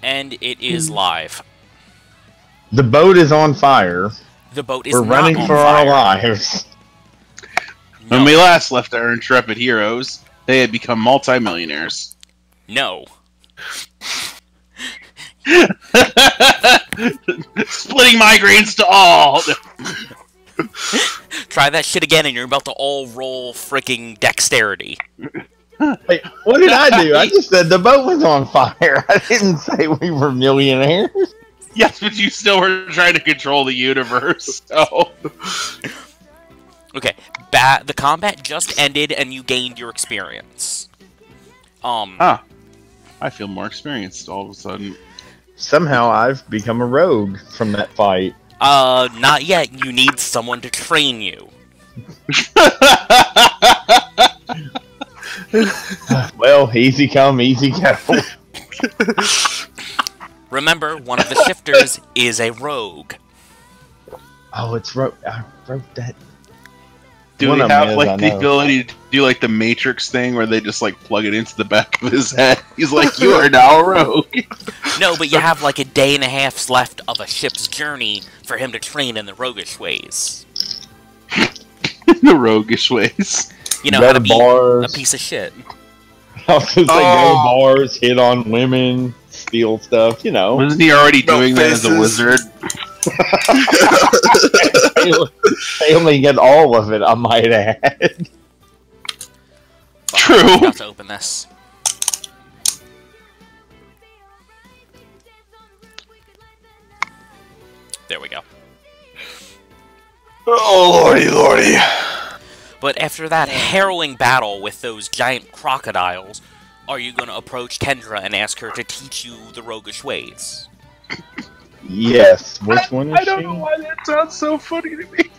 And it is live. The boat is on fire. The boat is We're not running on for fire. our lives. No. When we last left our intrepid heroes, they had become multimillionaires. No. Splitting migraines to all! Try that shit again and you're about to all roll freaking dexterity. Wait, what did I do? I just said the boat was on fire. I didn't say we were millionaires. Yes, but you still were trying to control the universe, so... Okay, the combat just ended and you gained your experience. I feel more experienced all of a sudden. Somehow I've become a rogue from that fight. Not yet. You need someone to train you. Well, easy come, easy go. Remember, one of the shifters is a rogue. Oh, I wrote that. Do One we of them have, is, like, I the know. ability to do, like, the Matrix thing where they just, like, plug it into the back of his head? He's like, you are now a rogue. No, but you have like a day and a half left of a ship's journey for him to train in the roguish ways. The roguish ways. You know Go how to to be bars. a piece of shit. I was gonna say go to bars, hit on women, steal stuff, you know. Wasn't he already doing that as a wizard? Failing at all of it, I might add. True. I have to open this. There we go. Oh, lordy, lordy. But after that harrowing battle with those giant crocodiles, are you going to approach Kendra and ask her to teach you the roguish ways? Yes. Which one is she? I don't know why that sounds so funny to me.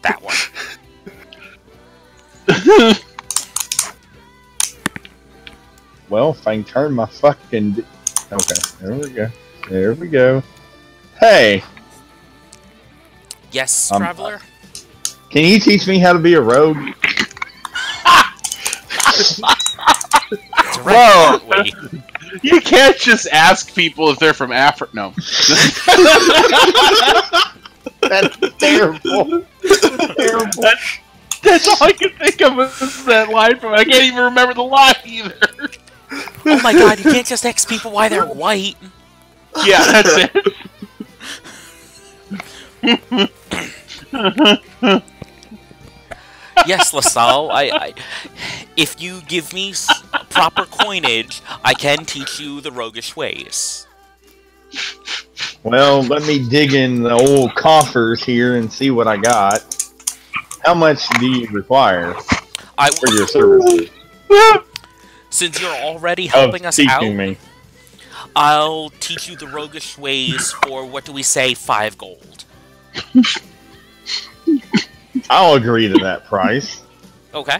That one. Well, if I can turn my fucking... Okay, there we go. There we go. Hey! Yes, Traveler? Can you teach me how to be a rogue? Whoa! You can't just ask people if they're from Africa. No. That's terrible. Terrible. That's all I can think of is that line from... I can't even remember the line either. Oh my god, you can't just ask people why they're white. Yeah, that's it. Yes, LaSalle, if you give me proper coinage, I can teach you the roguish ways. Well, let me dig in the old coffers here and see what I got. How much do you require for your services? Since you're already helping us out, me. I'll teach you the roguish ways for, what do we say, 5 gold. I'll agree to that price. Okay.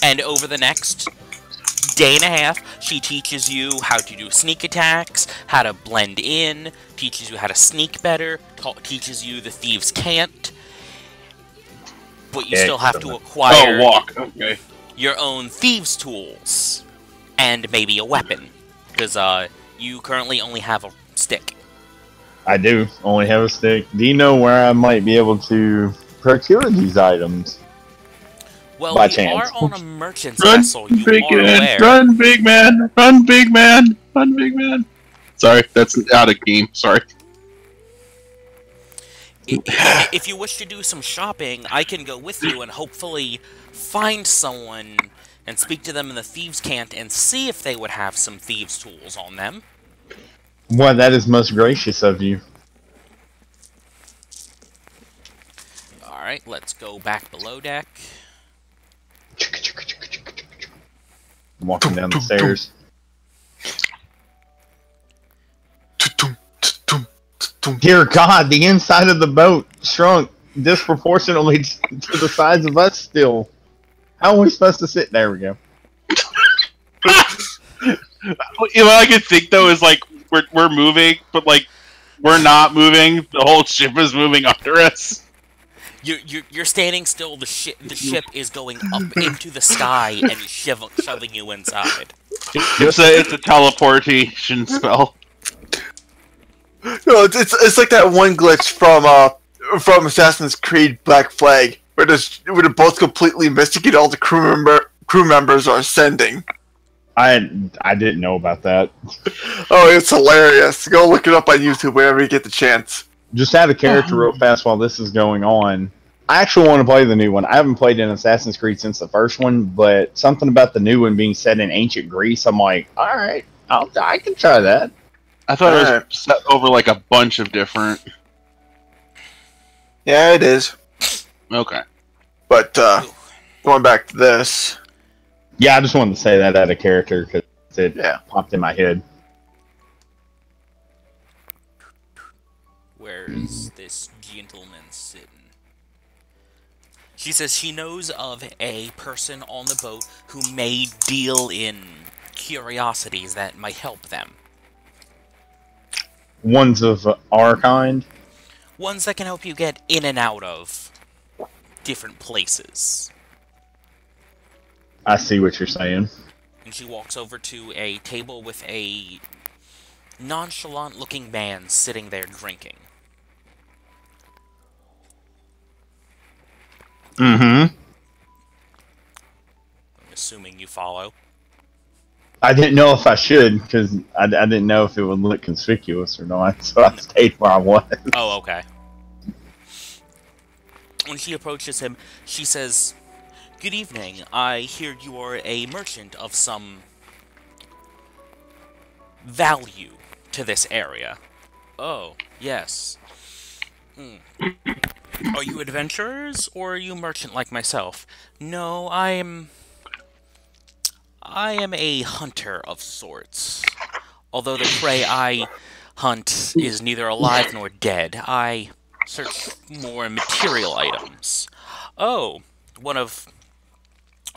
And over the next day and a half, she teaches you how to do sneak attacks, how to blend in, teaches you how to sneak better, teaches you the thieves' cant. But you still have to acquire your own thieves' tools. And maybe a weapon. Because you currently only have a stick. I do only have a stick. Do you know where I might be able to procure these items? Well, By you chance. are on a merchant's vessel. You big are man, aware. run, big man! Run, big man! Run, big man! Sorry, that's out of game. Sorry. If you wish to do some shopping, I can go with you and hopefully find someone and speak to them in the thieves' cant and see if they would have some thieves' tools on them. Why, that is most gracious of you. Alright, let's go back below deck. I'm walking down the stairs. Dear God, the inside of the boat shrunk disproportionately to the size of us still. How are we supposed to sit? There we go. What I can think, though, is, like, we're moving, but, like, we're not moving. The whole ship is moving under us. You're standing still. The ship is going up into the sky and shoving you inside. It's a teleportation spell. No, it's like that one glitch from Assassin's Creed Black Flag, where they're both completely missing and all the crew members are ascending. I didn't know about that. Oh, it's hilarious. Go look it up on YouTube whenever you get the chance. Just add a character real fast while this is going on. I actually want to play the new one. I haven't played an Assassin's Creed since the first one, but something about the new one being set in ancient Greece, I'm like, all right, I can try that. I thought it was set over like a bunch of different. Yeah, it is. Okay. But going back to this. Yeah, I just wanted to say that out of character because it popped in my head. Where's this gentleman sitting? She says she knows of a person on the boat who may deal in curiosities that might help them. Ones of our kind? Ones that can help you get in and out of different places. I see what you're saying. And she walks over to a table with a nonchalant-looking man sitting there drinking. Mm-hmm. I'm assuming you follow. I didn't know if I should, because I didn't know if it would look conspicuous or not, so I stayed where I was. Oh, okay. When she approaches him, she says, "Good evening. I hear you are a merchant of some value to this area." "Oh, yes. Are you adventurers, or are you merchant like myself?" "No, I am a hunter of sorts. Although the prey I hunt is neither alive nor dead, I search more material items." "Oh, one of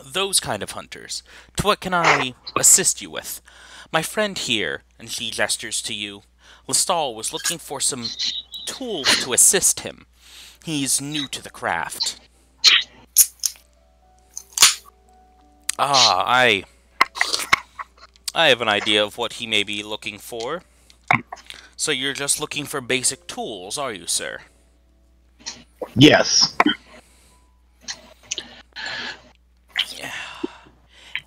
those kind of hunters. To what can I assist you with?" "My friend here," and she gestures to you, "Lestal was looking for some tools to assist him. He's new to the craft." "Ah, I have an idea of what he may be looking for. So you're just looking for basic tools, are you, sir?" Yes.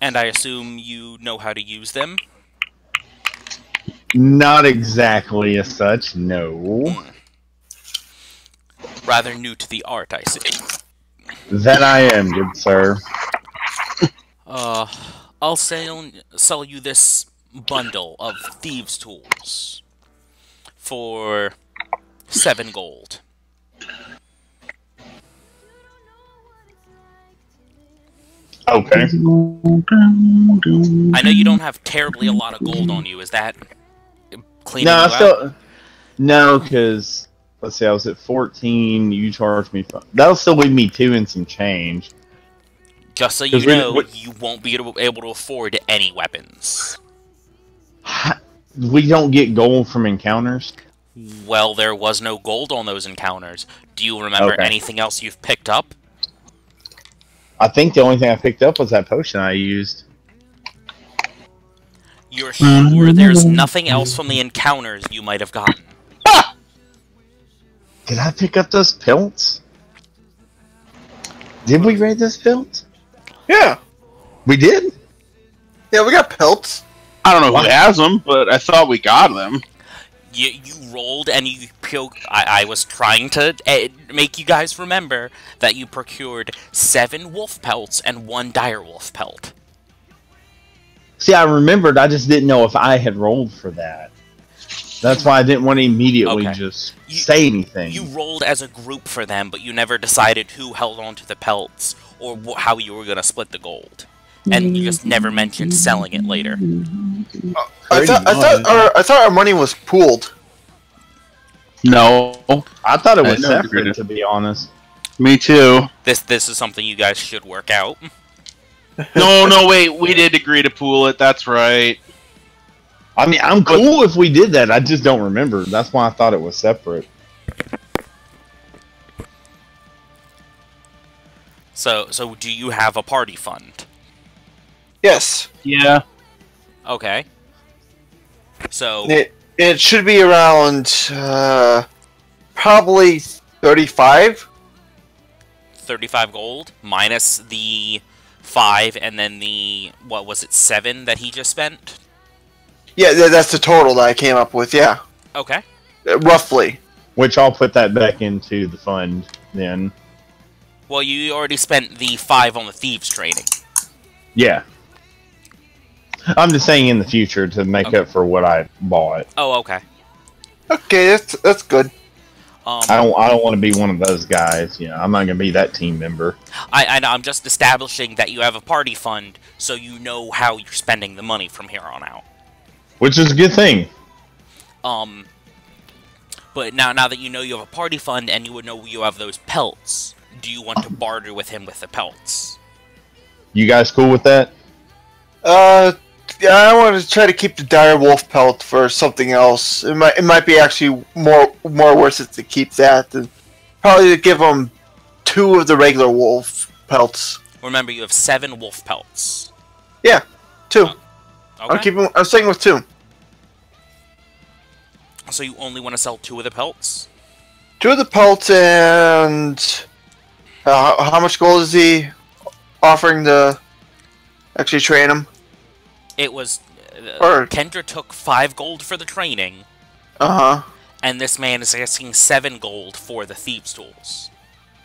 "And I assume you know how to use them?" Not exactly as such, no. "Rather new to the art, I see." That I am, good sir. I'll sell you this bundle of thieves' tools for 7 gold. Okay. I know you don't have terribly a lot of gold on you. Is that cleaning No, you out? No, because let's see, I was at 14. You charged me. That'll still leave me 2 and some change. Just so you know, you won't be able to afford any weapons. We don't get gold from encounters. Well, there was no gold on those encounters. Do you remember anything else you've picked up? I think the only thing I picked up was that potion I used. You're sure there's nothing else from the encounters you might have gotten? Did I pick up those pelts? Did we raid those pelts? Yeah. We did? Yeah, we got pelts. I don't know who has them, but I thought we got them. You rolled and you I was trying to make you guys remember that you procured 7 wolf pelts and 1 direwolf pelt. See, I remembered, I just didn't know if I had rolled for that. That's why I didn't want to immediately just say anything. You rolled as a group for them, but you never decided who held on to the pelts or how you were going to split the gold. And you just never mentioned selling it later. I thought our money was pooled. No. I thought it was separate, to be honest. Me too. This is something you guys should work out. No, wait. We did agree to pool it. That's right. I mean, I'm cool if we did that. I just don't remember. That's why I thought it was separate. So do you have a party fund? Yes. Yeah. Okay. So It should be around probably 35. 35 gold minus the 5 and then the, what was it, 7 that he just spent? Yeah, that's the total that I came up with. Yeah, Okay. roughly. Which I'll put that back into the fund then. Well, you already spent the 5 on the thieves training. Yeah. I'm just saying in the future to make up for what I bought. Oh, okay. Okay, that's good. I don't want to be one of those guys. You know, I'm not gonna be that team member. I know, I'm just establishing that you have a party fund, so you know how you're spending the money from here on out. Which is a good thing. But now that you know you have a party fund and you know you have those pelts, do you want to barter with him with the pelts? You guys cool with that? Yeah, I want to try to keep the dire wolf pelt for something else. It might be actually more worth it to keep that than probably to give him 2 of the regular wolf pelts. Remember, you have 7 wolf pelts. Yeah, 2. Okay. I'm staying with 2. So you only want to sell 2 of the pelts? 2 of the pelts, and how much gold is he offering to actually train him? It was... Or- Kendra took 5 gold for the training, and this man is asking 7 gold for the thieves' tools.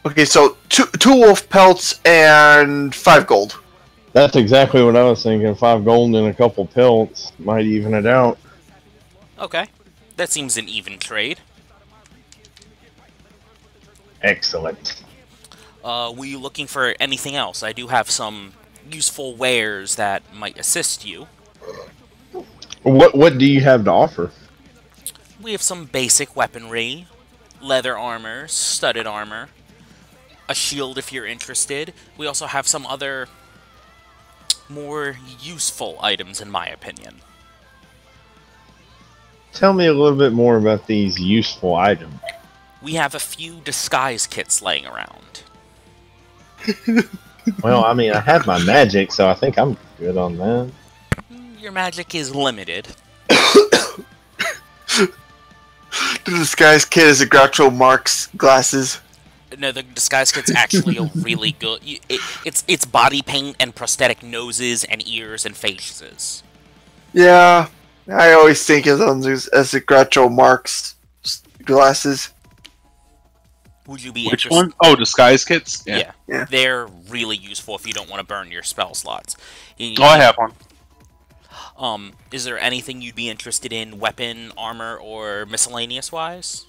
Okay, so 2 wolf pelts and 5 gold. That's exactly what I was thinking. 5 gold and a couple pelts might even it out. Okay. That seems an even trade. Excellent. Were you looking for anything else? I do have some useful wares that might assist you. What do you have to offer? We have some basic weaponry, leather armor, studded armor, a shield if you're interested. We also have some other more useful items, in my opinion. Tell me a little bit more about these useful items. We have a few disguise kits laying around. Well, I mean, I have my magic, so I think I'm good on that. Your magic is limited. The disguise kit is a Groucho Marx glasses. No, the disguise kit's actually a really good... It's body paint and prosthetic noses and ears and faces. Yeah, I always think of them as the Groucho Marx glasses. Would you be Which interested? one? Oh, disguise kits? Yeah. Yeah. They're really useful if you don't want to burn your spell slots. Oh, I have one. Is there anything you'd be interested in, weapon, armor, or miscellaneous-wise?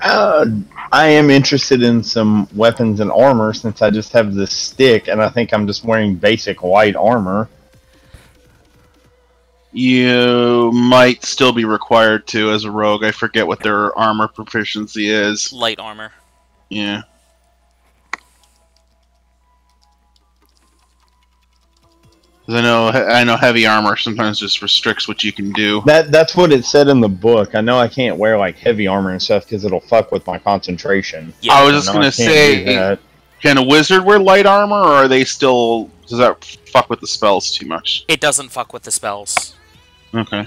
I am interested in some weapons and armor since I just have this stick, and I think I'm just wearing basic white armor. You might still be required to as a rogue. I forget what their armor proficiency is. Light armor. Yeah. I know heavy armor sometimes just restricts what you can do. That's what it said in the book. I know I can't wear like heavy armor and stuff because it'll fuck with my concentration. Yeah, I was just know gonna I can't say, do that. can a wizard wear light armor, or are they still? Does that fuck with the spells too much? it doesn't fuck with the spells. Okay.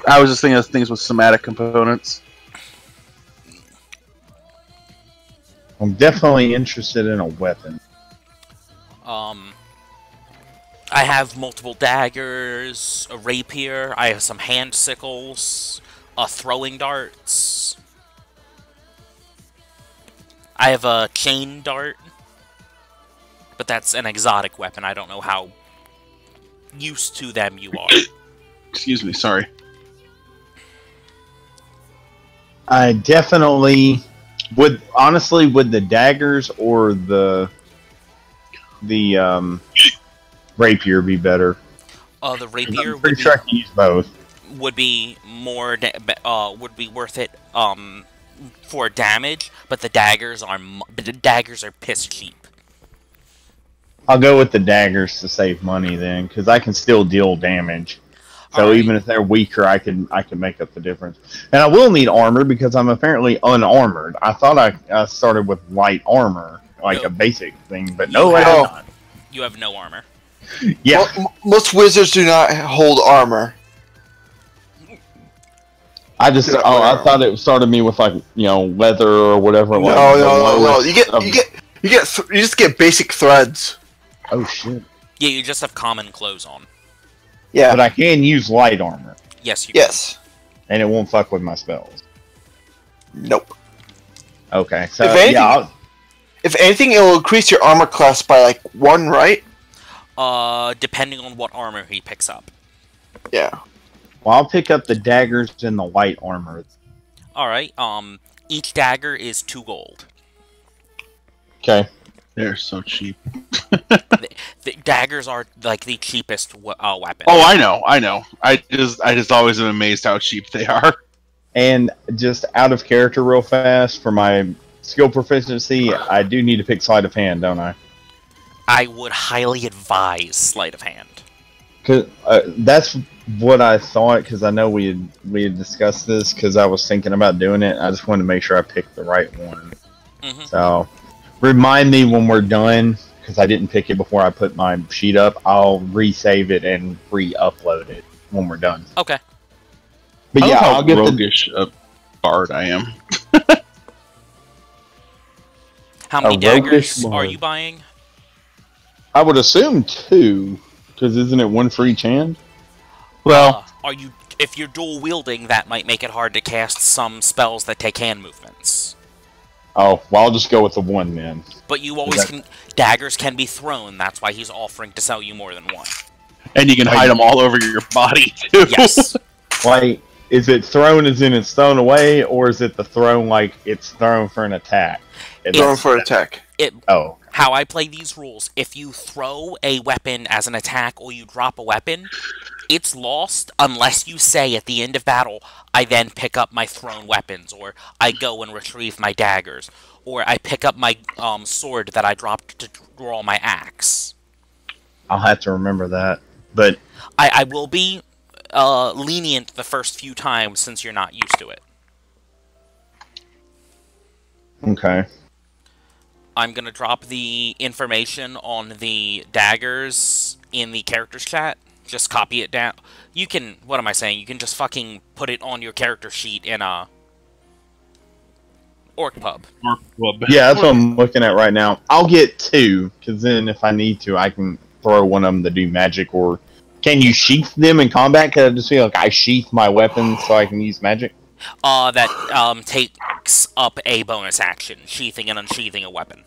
I was just thinking of things with somatic components. I'm definitely interested in a weapon. I have multiple daggers, a rapier, I have some hand sickles, throwing darts. I have a chain dart, but that's an exotic weapon. I don't know how used to them you are. Excuse me, sorry. I definitely would, honestly, would the daggers or the rapier be better? The rapier I'm pretty sure I can use both. would be more would be worth it for damage, but the daggers are piss cheap. I'll go with the daggers to save money then, because I can still deal damage. So Alright. even if they're weaker, I can make up the difference. And I will need armor because I'm apparently unarmored. I thought I started with light armor, like No. a basic thing, but You no, I have did no. not. You have no armor. Yeah, Most wizards do not hold armor. I thought it started me with like leather or whatever. No. You just get basic threads. Oh shit! Yeah, you just have common clothes on. Yeah. But I can use light armor, Yes, you Yes. and it won't fuck with my spells. Nope. Okay, so If anything- yeah, If anything, it will increase your armor class by like 1, right? can. Depending on what armor he picks up. Yeah. I'll pick up the daggers and the light armor. Alright, each dagger is 2 gold. Okay. They're so cheap. The daggers are like the cheapest weapon. Oh, I know. I just always am amazed how cheap they are. And just out of character real fast, for my skill proficiency, I do need to pick sleight of hand, don't I? I would highly advise sleight of hand. Cause that's what I thought, because I know we had discussed this, because I was thinking about doing it. I just wanted to make sure I picked the right one. Mm-hmm. So, remind me when we're done, because I didn't pick it before I put my sheet up. I'll resave it and re-upload it when we're done. Okay. But I yeah, love how I'll get the... roguish a bard I am. How many A daggers roguish are bard. you buying? I would assume 2, because isn't it 1 for each hand? Well, If you're dual wielding, that might make it hard to cast some spells that take hand movements. Oh, well, I'll just go with the 1 then. But you always can. Daggers can be thrown. That's why he's offering to sell you more than 1. and you can hide them all over your body too. Yes. Like, is it thrown as in it's thrown away, or is it the thrown like it's thrown for an attack? Going for attack. Oh. How I play these rules, if you throw a weapon as an attack or you drop a weapon, it's lost unless you say at the end of battle, I then pick up my thrown weapons, or I go and retrieve my daggers, or I pick up my sword that I dropped to draw my axe. I'll have to remember that. But I will be lenient the first few times since you're not used to it. okay. I'm going to drop the information on the daggers in the characters chat. Just copy it down. You can, what am I saying? You can just fucking put it on your character sheet in a Orc Pub. Yeah, that's what I'm looking at right now. I'll get 2, because then if I need to, I can throw one of them to do magic. Or can you sheath them in combat? Because I just feel like I sheath my weapons so I can use magic. That takes up a bonus action, sheathing and unsheathing a weapon.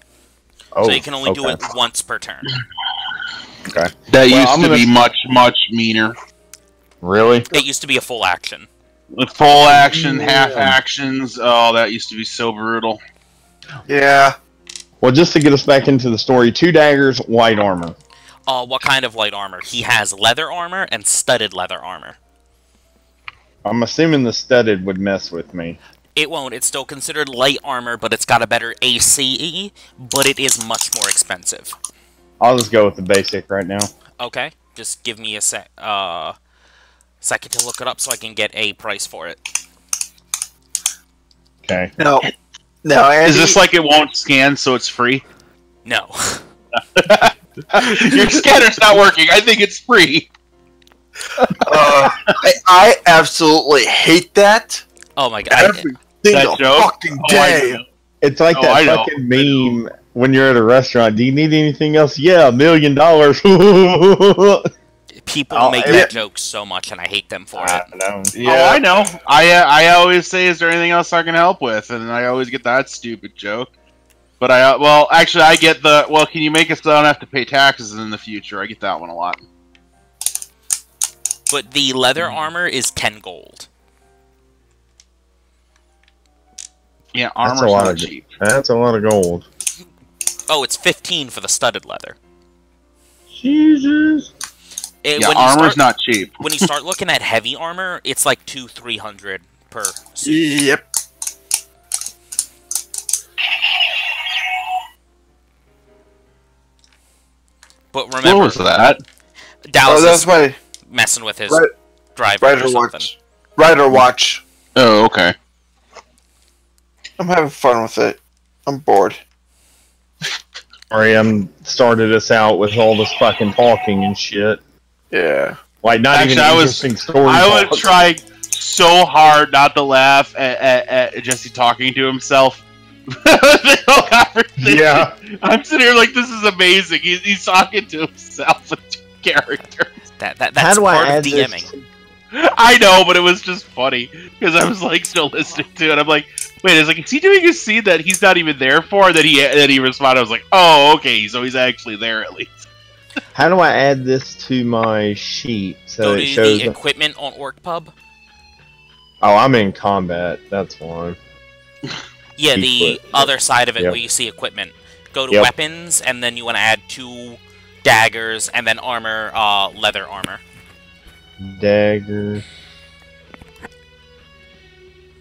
Oh, So you can only do okay. it once per turn. Okay. That Well, used I'm to gonna- be much, much meaner. Really? It used to be a full action. With full action, half actions, oh, that used to be so brutal. Yeah. Well, just to get us back into the story, 2 daggers, white armor. What kind of light armor? He has leather armor and studded leather armor. I'm assuming the studded would mess with me. It won't. It's still considered light armor, but it's got a better ACE, but it is much more expensive. I'll just go with the basic right now. Okay, just give me a second to look it up so I can get a price for it. Okay. No. No, Andy, Is this like it won't scan, so it's free? No. Your scanner's not working. I think it's free. I absolutely hate that. Oh my god. Every single joke? fucking Oh, I day. know. It's like Oh, I that know. fucking meme when you're at a restaurant. Do you need anything else? Yeah, $1 million. People Oh, make yeah. that joke so much, and I hate them for I it. know. Oh, I know. I always say, is there anything else I can help with? And I always get that stupid joke. But actually, I get the, well, can you make it so I don't have to pay taxes in the future? I get that one a lot. But the leather armor is 10 gold. Yeah, That's armor's a lot not of cheap. That's a lot of gold. Oh, it's 15 for the studded leather. Jesus. Yeah, armor's not cheap. When you start looking at heavy armor, it's like 200-300 per suit. Yep. But remember, What was that? Dallas Oh, that's is my messing with his Right. driver or something. Rider watch. Oh, okay. I'm having fun with it. I'm bored. Sorry, I'm started us out with all this fucking talking and shit. Yeah. Like, not Actually, even an interesting story. I was trying so hard not to laugh at Jesse talking to himself. The whole conversation. Yeah. I'm sitting here like, this is amazing. He's talking to himself with two characters. That's part of DMing. I know, but it was just funny because I was like still listening to it. I'm like, wait, is he doing a scene that he's not even there for? That he responded. I was like, oh, okay, so he's actually there at least. How do I add this to my sheet so Go it to shows? the equipment on OrcPub. Oh, I'm in combat. That's why. Yeah, the other side of it where you see equipment. Go to Yep. weapons, and then you want to add 2 daggers, and then armor, leather armor. Dagger.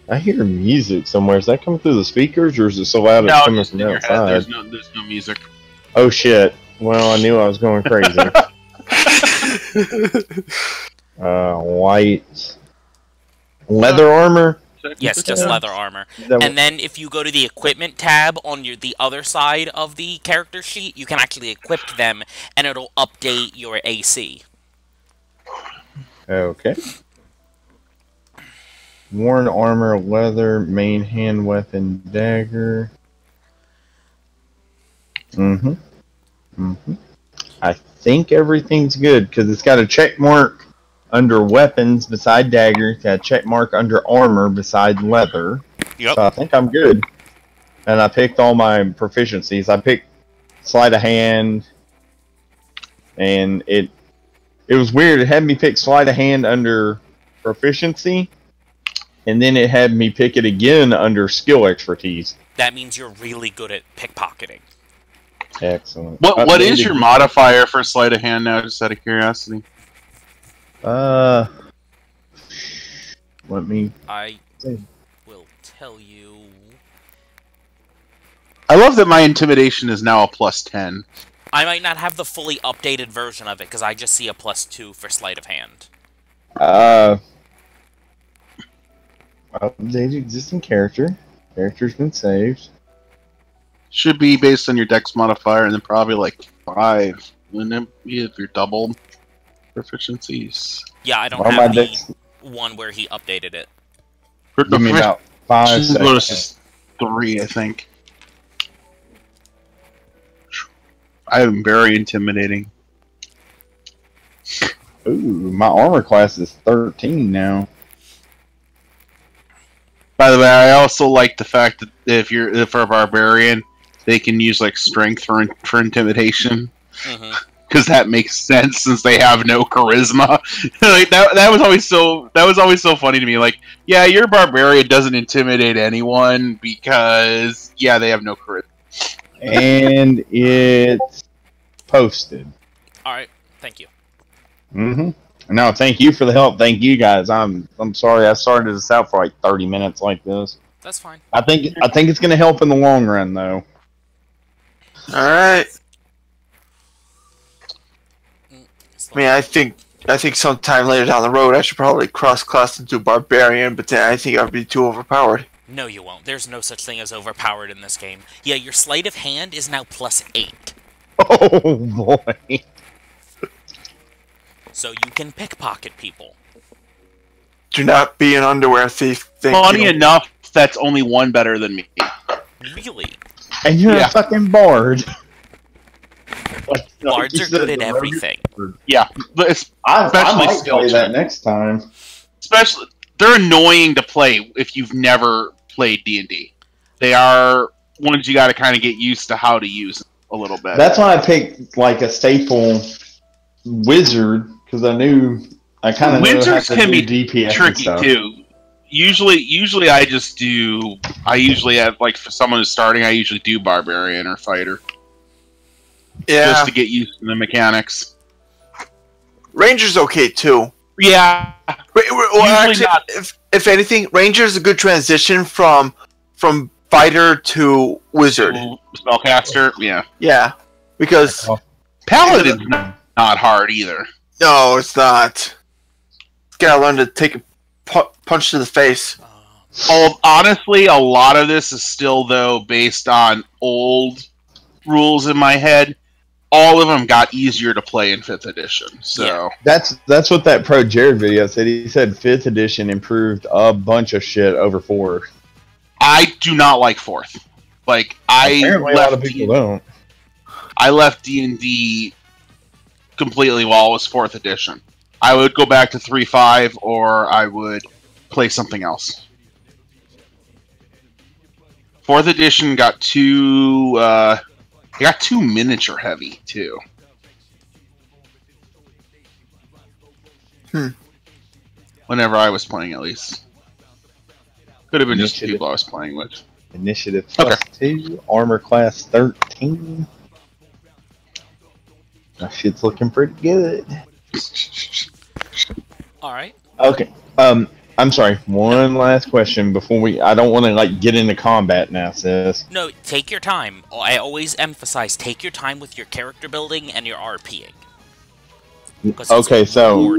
I hear music somewhere. Is that coming through the speakers, or is it so loud it's coming just from in your outside? head. There's no music. Oh shit! Well, I knew I was going crazy. White leather armor. Yes, just leather armor. And then if you go to the equipment tab on the other side of the character sheet, you can actually equip them, and it'll update your AC. Okay. Worn armor, leather, main hand weapon, dagger. I think everything's good because it's got a check mark under weapons beside dagger. It's got a check mark under armor beside leather. Yep. So I think I'm good. And I picked all my proficiencies. I picked sleight of hand, and it was weird. It had me pick sleight of hand under proficiency, and then it had me pick it again under skill expertise. That means you're really good at pickpocketing. Excellent. What is your modifier for sleight of hand now? Just out of curiosity. Let me. I will tell you. I love that my intimidation is now a +10. I might not have the fully updated version of it because I just see a +2 for sleight of hand. Update existing character. Character's been saved. Should be based on your dex modifier, and then probably like 5. Wouldn't it be if you're double proficiencies? Yeah, I don't Or have my the dex- one where he updated it. Give me about 5 bonus seconds. is 3, I think. I am very intimidating. Ooh, my armor class is 13 now. By the way, I also like the fact that if for a barbarian, they can use like strength for intimidation, because that makes sense since they have no charisma. Like that was always so funny to me. Like, yeah, your barbarian doesn't intimidate anyone because they have no charisma. And it's posted. Alright, thank you. No, thank you for the help. Thank you guys. I'm sorry I started this out for like 30 minutes like this. That's fine. I think it's gonna help in the long run though. Alright. I mean, I think sometime later down the road I should probably cross-class into Barbarian, but then I think I'd be too overpowered. No, you won't. There's no such thing as overpowered in this game. Yeah, your sleight of hand is now +8. Oh boy. So you can pickpocket people. Do not be an underwear thief. Funny enough, that's only one better than me. Really? And you're a fucking bard. Bards are good at everything. Yeah, I especially might skill play check. that next time. Especially, they're annoying to play if you've never played D&D. They are ones you got to kind of get used to how to use a little bit. That's why I picked like a staple wizard because I knew I kind of Wizards can be DPS tricky too. Usually I usually have, like, for someone who's starting, I usually do barbarian or fighter. Yeah. Just to get used to the mechanics. Ranger's okay too. Yeah. Well, actually, not. if anything, Ranger's a good transition from fighter to wizard. Spellcaster, yeah. Yeah, because Paladin's not hard either. no, it's not. gotta learn to take a punch to the face. Honestly, a lot of this is still, though, based on old rules in my head. All of them got easier to play in 5th edition. So that's what that Pro Jared video said. He said 5th edition improved a bunch of shit over 4th. I do not like 4th. Like Apparently a lot of people don't. I left D&D completely while it was 4th edition. I would go back to 3.5 or I would play something else. 4th edition got too miniature heavy too. Whenever I was playing, at least. Could have been just the people I was playing with. Initiative +2, armor class 13. That shit's looking pretty good. Alright. Okay. I'm sorry. One last question before I don't want to like get into combat now, sis. No, take your time. I always emphasize take your time with your character building and your RPing. Okay, so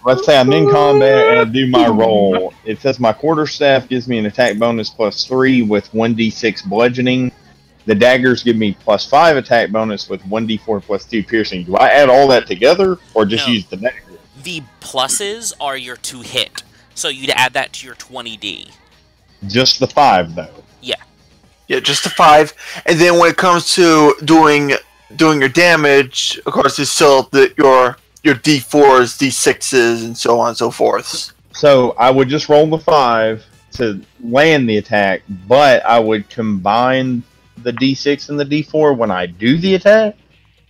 let's say I'm in combat and I do my roll. It says my quarterstaff gives me an attack bonus +3 with 1d6 bludgeoning. The daggers give me +5 attack bonus with 1d4 +2 piercing. Do I add all that together or just use the dagger? The pluses are your to hit, so you'd add that to your 20d. Just the 5, though. Yeah. Yeah, just the 5. And then when it comes to doing your damage, of course, it's still your D4s, D6s, and so on and so forth. So I would just roll the 5 to land the attack, but I would combine the D6 and the D4 when I do the attack?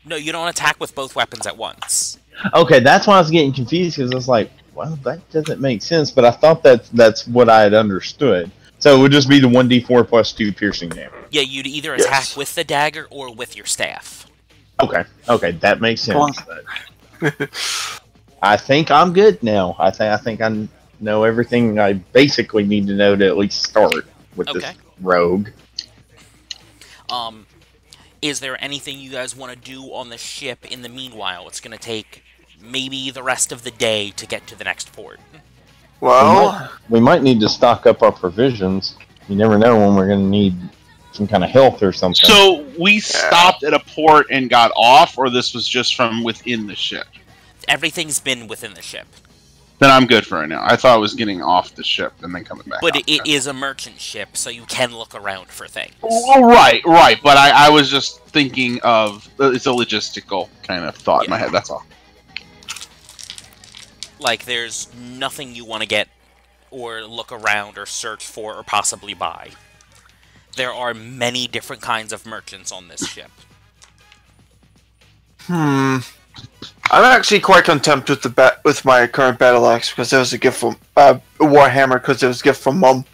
No, you don't attack with both weapons at once. Okay, that's why I was getting confused, because I was like, well, that doesn't make sense, but I thought that's what I had understood. So it would just be the 1d4 +2 piercing damage. Yeah, you'd either attack with the dagger or with your staff. Okay, that makes sense. I think I'm good now. I think I know everything I basically need to know to at least start with this rogue. Is there anything you guys want to do on the ship in the meanwhile? It's going to take maybe the rest of the day to get to the next port. Well, we might need to stock up our provisions. You never know when we're going to need some kind of health or something. So we stopped at a port and got off, or this was just from within the ship? Everything's been within the ship. Then I'm good for right now. I thought I was getting off the ship and then coming back. But it is a merchant ship, so you can look around for things. Oh, right. But I was just thinking of... It's a logistical kind of thought in my head, that's all. Like, there's nothing you want to get or look around or search for or possibly buy. There are many different kinds of merchants on this ship. I'm actually quite content with my current battle axe because it was a gift from Warhammer because it was a gift from Mom.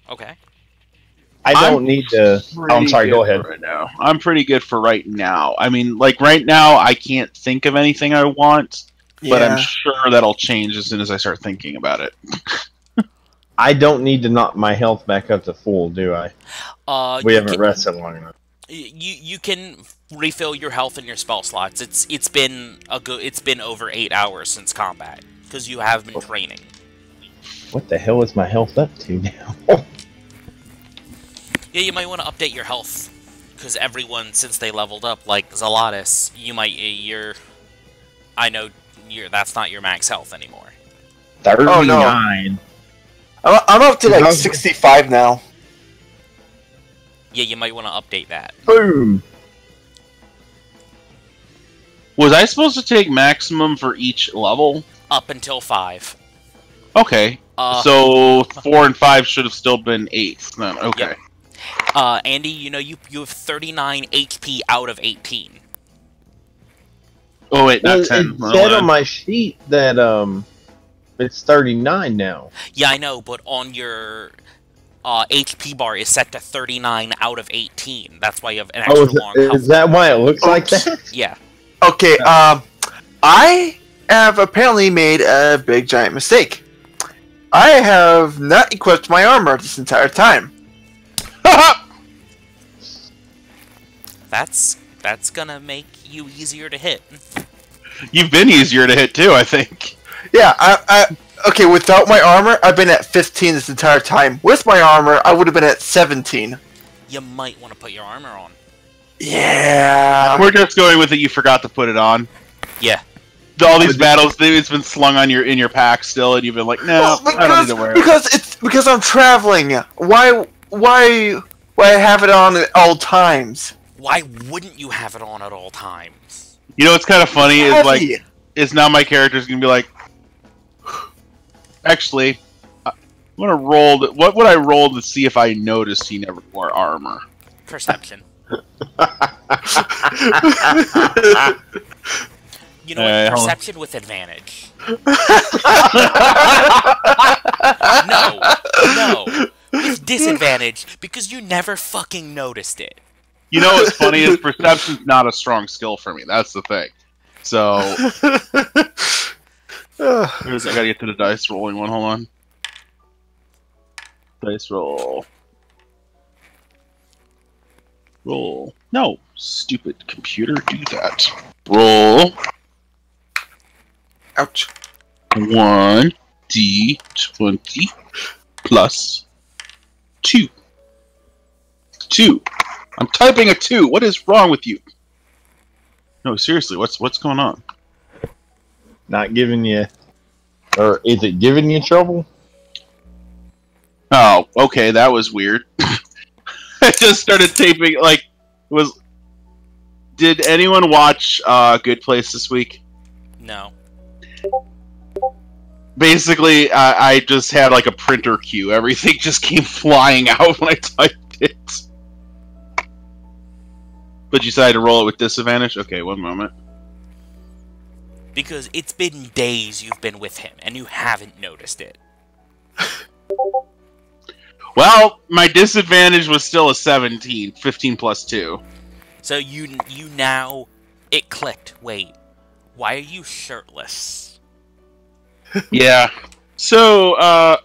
Okay. I don't need to. Oh, I'm sorry. Go ahead. Right now, I'm pretty good for right now. I mean, like right now, I can't think of anything I want, but I'm sure that'll change as soon as I start thinking about it. I don't need to knock my health back up to full, do I? We haven't rested long enough. You can refill your health and your spell slots. It's been over 8 hours since combat because you have been training. What the hell is my health up to now? Yeah, you might want to update your health because everyone since they leveled up, like Zalatis, that's not your max health anymore. 39. Oh, no. I'm up to like 65 now. Yeah, you might want to update that. Boom. Was I supposed to take maximum for each level? Up until 5. Okay. So 4 and 5 should have still been 8. Then okay. Yep. Andy, you have 39 HP out of 18. Oh wait, not 10. It said on my sheet that it's 39 now. Yeah, I know, but on your HP bar is set to 39 out of 18. That's why you have an extra long health. Is that why it looks like that? Yeah. Okay, I have apparently made a big giant mistake. I have not equipped my armor this entire time. That's gonna make you easier to hit. You've been easier to hit too, I think. Yeah, okay, without my armor, I've been at 15 this entire time. With my armor, I would have been at 17. You might want to put your armor on. Yeah. We're just going with it. You forgot to put it on. Yeah. All these battles, it's been slung on in your pack still, and you've been like, no, I don't need to wear it. Because I'm traveling. Why I have it on at all times? Why wouldn't you have it on at all times? You know what's kind of funny is like, is now my character's gonna be like, actually, I'm gonna roll. What would I roll to see if I noticed he never wore armor? Perception. You know what? Perception with advantage. No. With disadvantage, because you never fucking noticed it. You know what's funny is perception's not a strong skill for me. That's the thing. So, I gotta get to the dice rolling one. Hold on. Dice roll. Roll. No, stupid computer, do that. Roll. Ouch. 1d20 plus 2. 2. I'm typing a 2. What is wrong with you? No, seriously, what's going on? Not giving you, or is it giving you trouble? Oh, okay, that was weird. I just started taping, like, Did anyone watch Good Place this week? No. Basically, I just had, like, a printer queue. Everything just came flying out when I typed it. But you decided to roll it with disadvantage? Okay, one moment. Because it's been days you've been with him, and you haven't noticed it. Well, my disadvantage was still a 17. 15 plus 2. So you now... It clicked. Wait. Why are you shirtless? Yeah. So,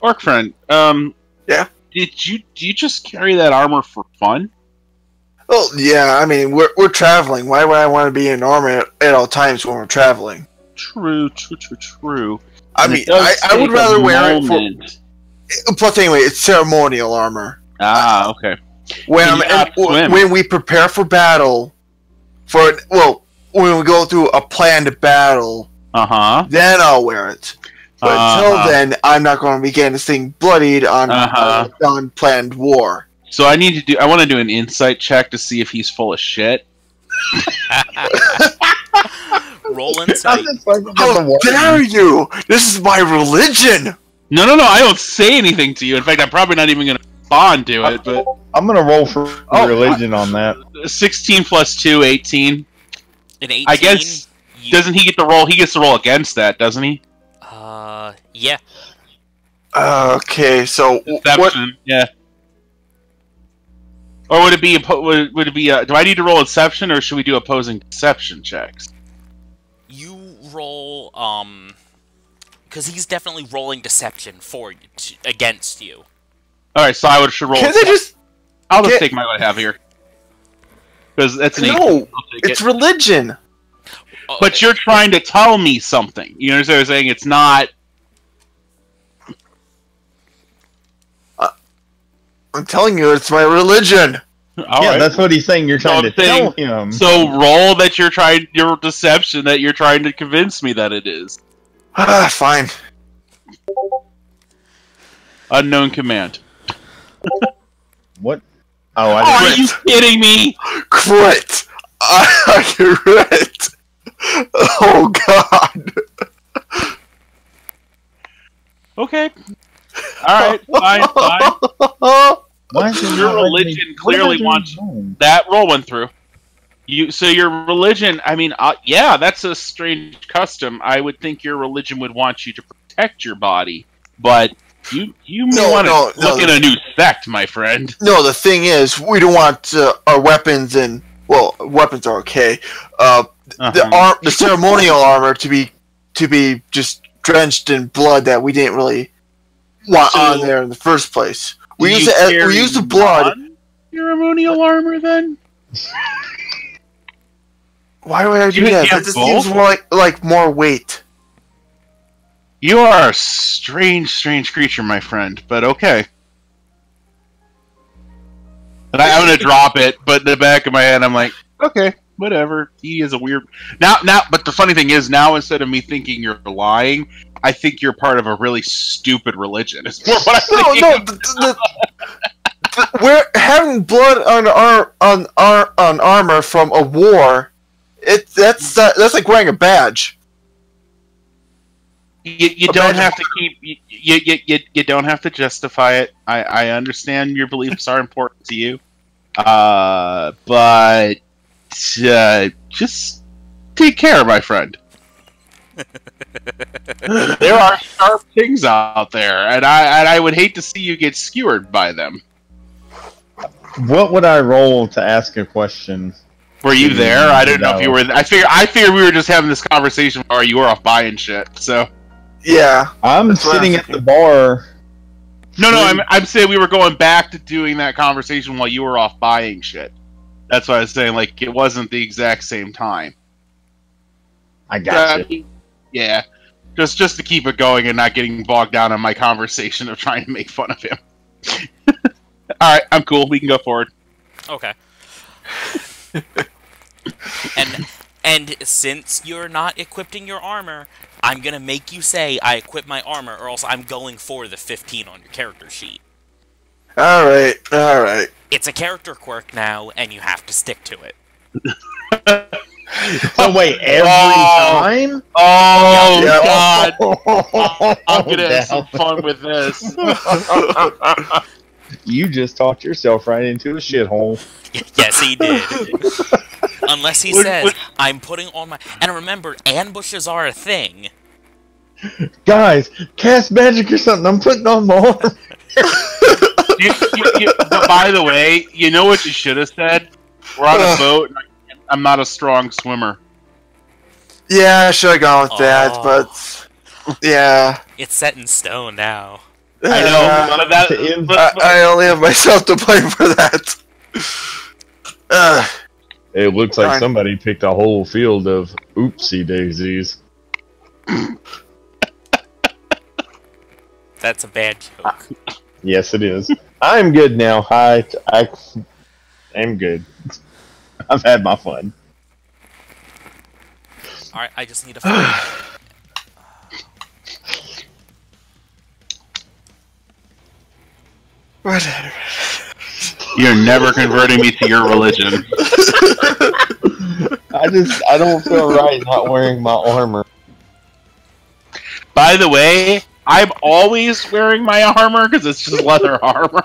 Orc Friend, yeah? Do you just carry that armor for fun? Well, yeah, I mean, we're traveling. Why would I want to be in armor at all times when we're traveling? True. I mean, I would rather wear it for... Plus, anyway, it's ceremonial armor. Ah, okay. When we prepare for battle, when we go through a planned battle, then I'll wear it. But until then, I'm not going to be getting this thing bloodied on unplanned war. So I want to do an insight check to see if he's full of shit. Roll insight. How dare you! This is my religion! No, I don't say anything to you. In fact, I'm probably not even going to respond to it, but... I'm going to roll for religion on that. 16 plus 2, 18. An 18? I guess, doesn't he get to roll? He gets to roll against that, doesn't he? Yeah. Okay, so... Deception, yeah. Or would it be... do I need to roll Deception, or should we do opposing Deception checks? You roll, because he's definitely rolling Deception against you. Alright, so I should roll... I'll just take what I have here. Because that's an 18. No, it's religion! But you're trying to tell me something. You know what I'm saying? It's not... I'm telling you, it's my religion! Right. That's what he's saying. You're trying to tell him. So roll that your deception that you're trying to convince me that it is. Fine. Unknown command. What? Oh, are you kidding me? Crit! I crit! Oh god! Okay. Alright, fine. Why is your religion clearly wants that roll went through. So your religion, I mean, yeah, that's a strange custom. I would think your religion would want you to protect your body, but you may want to look at a new sect, my friend. No, the thing is, we don't want our weapons and weapons are okay. The ceremonial armor to be just drenched in blood that we didn't really want on there in the first place. We use the blood. Ceremonial armor, then? Why would I do that? That just seems more like more weight. You are a strange, strange creature, my friend, but okay. And I'm gonna drop it, but in the back of my head, I'm like, okay, whatever. He is a weird... Now, but the funny thing is, now instead of me thinking you're lying, I think you're part of a really stupid religion. It's more what I'm thinking. We're having blood on armor from a war. That's like wearing a badge. You don't have to keep you don't have to justify it. I understand your beliefs are important to you, but just take care, my friend. There are sharp things out there, and I would hate to see you get skewered by them. What would I roll to ask a question? Were you there? I don't know if you were. I figured we were just having this conversation, or you were off buying shit. So. Yeah, I'm sitting at the bar. No, I'm saying we were going back to doing that conversation while you were off buying shit. That's what I was saying. Like, it wasn't the exact same time. I got you. Yeah, just to keep it going and not getting bogged down on my conversation of trying to make fun of him. All right, I'm cool. We can go forward. Okay. And since you're not equipping your armor, I'm gonna make you say I equip my armor, or else I'm going for the 15 on your character sheet. Alright, alright. It's a character quirk now, and you have to stick to it. So wait, every time? Oh, Yeah. God! I'm gonna have some fun with this. You just talked yourself right into a shithole. Yes, he did. Unless he says, I'm putting on my... And remember, ambushes are a thing. Guys, cast magic or something. I'm putting on my armor. But by the way, you know what you should have said? We're on a boat, and I'm not a strong swimmer. Yeah, I should have gone with that, but... Yeah. It's set in stone now. I know, but I only have myself to blame for that. It looks like somebody picked a whole field of oopsie daisies. That's a bad joke. Yes, it is. I'm good now. I am good. I've had my fun. Alright, I just need to find... Whatever. you're never converting me to your religion. I don't feel right not wearing my armor. By the way, I'm always wearing my armor because it's just leather armor.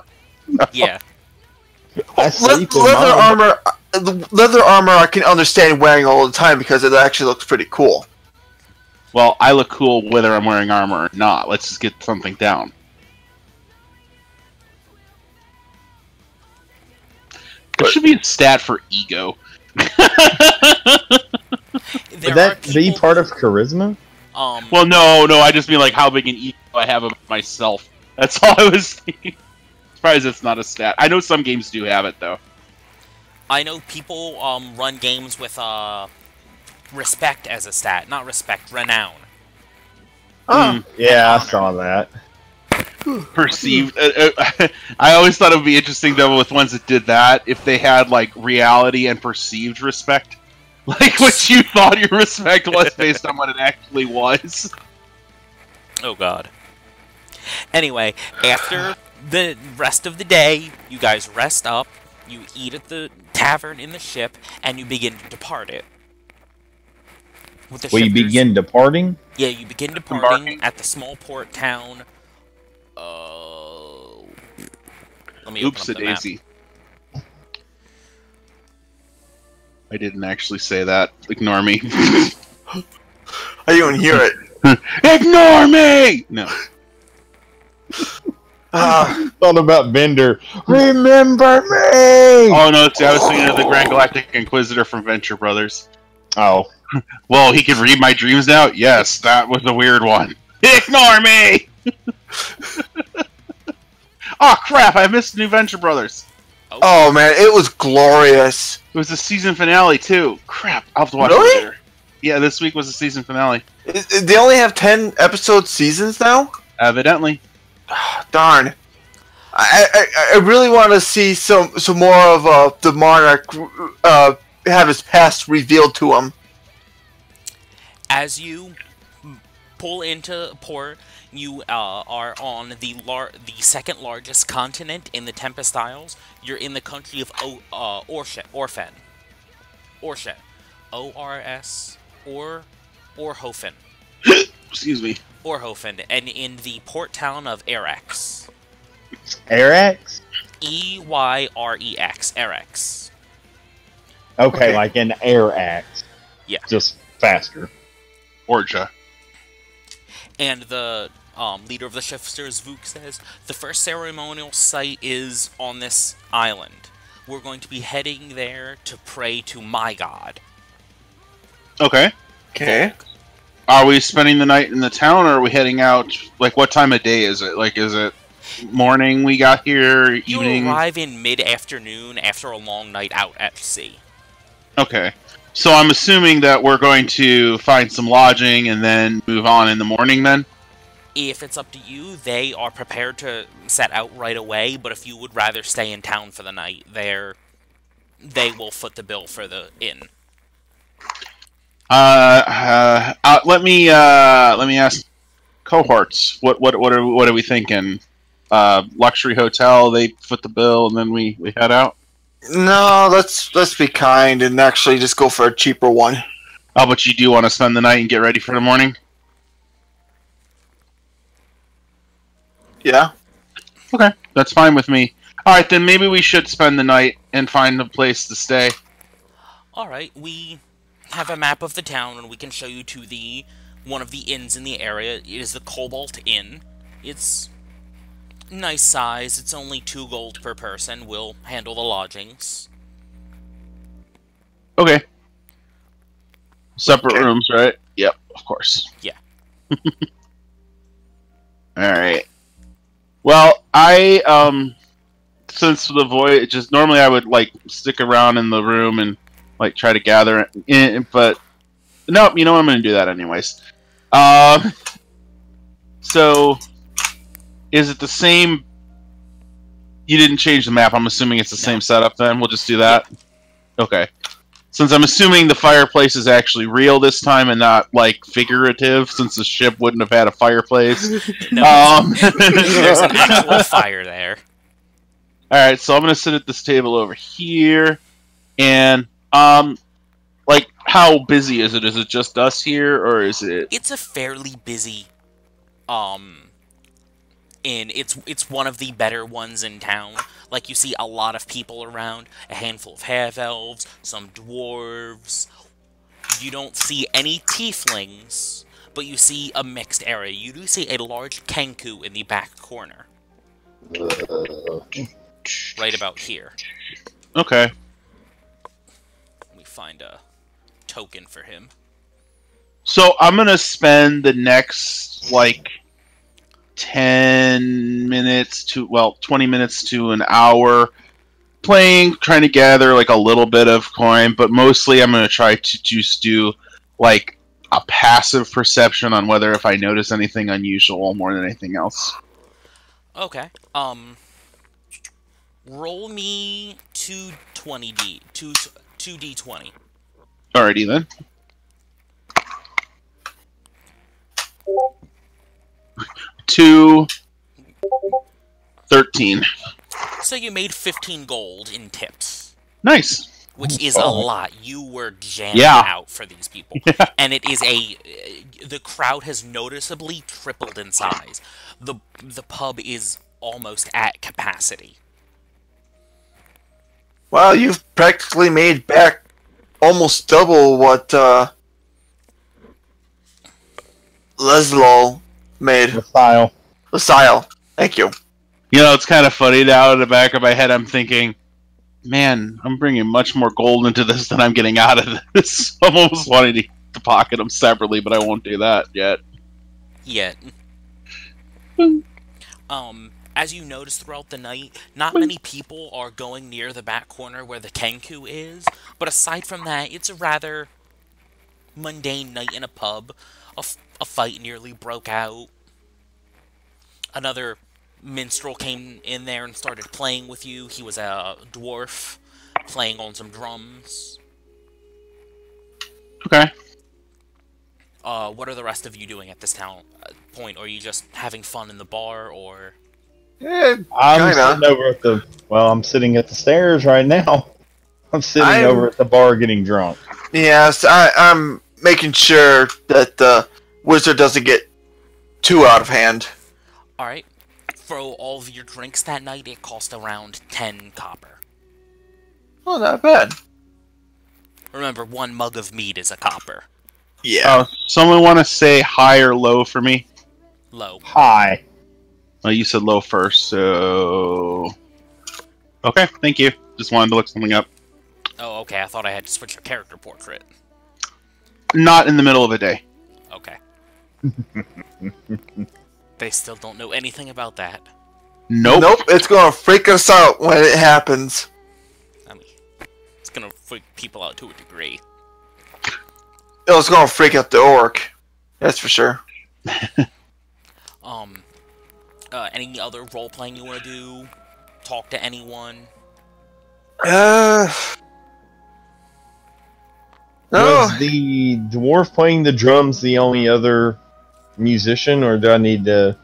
Yeah. Leather armor I can understand wearing all the time because it actually looks pretty cool. Well, I look cool whether I'm wearing armor or not. Let's just get something down. There should be a stat for ego. Would that be part of charisma? Well, no, I just mean like how big an ego I have of myself. That's all I was thinking. Surprised it's not a stat. I know some games do have it though. I know people run games with respect as a stat, not respect, renown. Oh, yeah, I saw that. Perceived. I always thought it would be interesting though with ones that did that if they had like reality and perceived respect, like what you thought your respect was based on what it actually was. Oh God. Anyway, after the rest of the day, you guys rest up, you eat at the tavern in the ship, and you begin to depart it. With the You begin departing? Yeah, you begin departing at the small port town. Let me Oops, a open up daisy. I didn't actually say that. Ignore me. I didn't even hear it. Ignore me! No. Thought about Bender. Remember me! Oh no, see, I was thinking of the Grand Galactic Inquisitor from Venture Brothers. Oh. Well, he can read my dreams now? Yes, that was a weird one. Ignore me! Oh crap, I missed New Venture Brothers. Oh man, it was glorious. It was the season finale too. Crap, I'll have to watch Really? it later. Yeah, this week was the season finale. They only have 10 episode seasons now? Evidently. Darn. I really want to see some more of the Monarch have his past revealed to him. As you pull into port, you are on the second largest continent in the Tempest Isles. You're in the country of Orphan. Orshet. O-R-S. Orhofen. Excuse me. Orhofen. And in the port town of Erex. Arex? E-Y-R-E-X. Erex. Okay, like an air axe. Yeah. Just faster. Orja. And the leader of the shifters, Vuk, says, the first ceremonial site is on this island. We're going to be heading there to pray to my god. Okay. Okay. Are we spending the night in the town, or are we heading out? Like, what time of day is it? Like, is it morning we got here, evening? You arrive in mid-afternoon after a long night out at sea. Okay. So I'm assuming that we're going to find some lodging and then move on in the morning then? If it's up to you, they are prepared to set out right away, but if you would rather stay in town for the night, they will foot the bill for the inn. Let me ask cohorts. What are we thinking? Luxury hotel, they foot the bill, and then we head out? No, let's be kind and actually just go for a cheaper one. Oh, but you do want to spend the night and get ready for the morning? Yeah. Okay, that's fine with me. Alright, then maybe we should spend the night and find a place to stay. Alright, we have a map of the town, and we can show you to one of the inns in the area. It is the Cobalt Inn. It's nice size. It's only 2 gold per person. We'll handle the lodgings. Okay. Separate rooms, right? Yep, of course. Yeah. Alright. Well, since the voyage, just normally I would, like, stick around in the room and, like, try to gather it in, but, nope, you know what, I'm gonna do that anyways. So, is it the same? You didn't change the map. I'm assuming it's the same setup then. We'll just do that. Okay. Since I'm assuming the fireplace is actually real this time and not, like, figurative, since the ship wouldn't have had a fireplace. No, there's an actual fire there. Alright, so I'm gonna sit at this table over here, and, like, how busy is it? Is it just us here, or is it... It's a fairly busy, inn. It's one of the better ones in town. Like, you see a lot of people around, a handful of half-elves, some dwarves. You don't see any tieflings, but you see a mixed area. You do see a large kenku in the back corner. Right about here. Okay. Let me find a token for him. So I'm gonna spend the next, like, 10 minutes to, well, 20 minutes to an hour playing, trying to gather, like, a little bit of coin, but mostly I'm gonna try to just do, like, a passive perception on whether if I notice anything unusual more than anything else. Okay. Roll me 2d20. Alrighty then. 2, 13. So you made 15 gold in tips. Nice. Which is a lot. You were jammed Yeah. out for these people. And it is the crowd has noticeably tripled in size. The pub is almost at capacity. Well, you've practically made back almost double what Leslo made. The style. Lasile. Thank you. You know, it's kind of funny now in the back of my head. I'm thinking, man, I'm bringing much more gold into this than I'm getting out of this. I'm almost wanting to pocket them separately, but I won't do that yet. Yet. As you notice throughout the night, not many people are going near the back corner where the Kenku is, but aside from that, it's a rather mundane night in a pub. A fight nearly broke out. Another minstrel came in there and started playing with you. He was a dwarf playing on some drums. Okay. What are the rest of you doing at this point? Are you just having fun in the bar, or? Yeah, I'm kinda. sitting over at the. Well, I'm sitting at the stairs right now. I'm sitting over at the bar getting drunk. Yes, I'm making sure that the wizard doesn't get too out of hand. Alright. For all of your drinks that night, it cost around 10 copper. Oh, not bad. Remember, 1 mug of mead is a copper. Yeah. Someone want to say high or low for me? Low. Hi. Well, you said low first, so... Okay, thank you. Just wanted to look something up. Oh, okay, I thought I had to switch your character portrait. Not in the middle of the day. Okay. They still don't know anything about that. Nope. Nope, it's gonna freak us out when it happens. I mean, it's gonna freak people out to a degree. It's gonna freak out the orc. That's for sure. Any other role-playing you want to do? Talk to anyone? No. Was the dwarf playing the drums the only other musician, or do I need to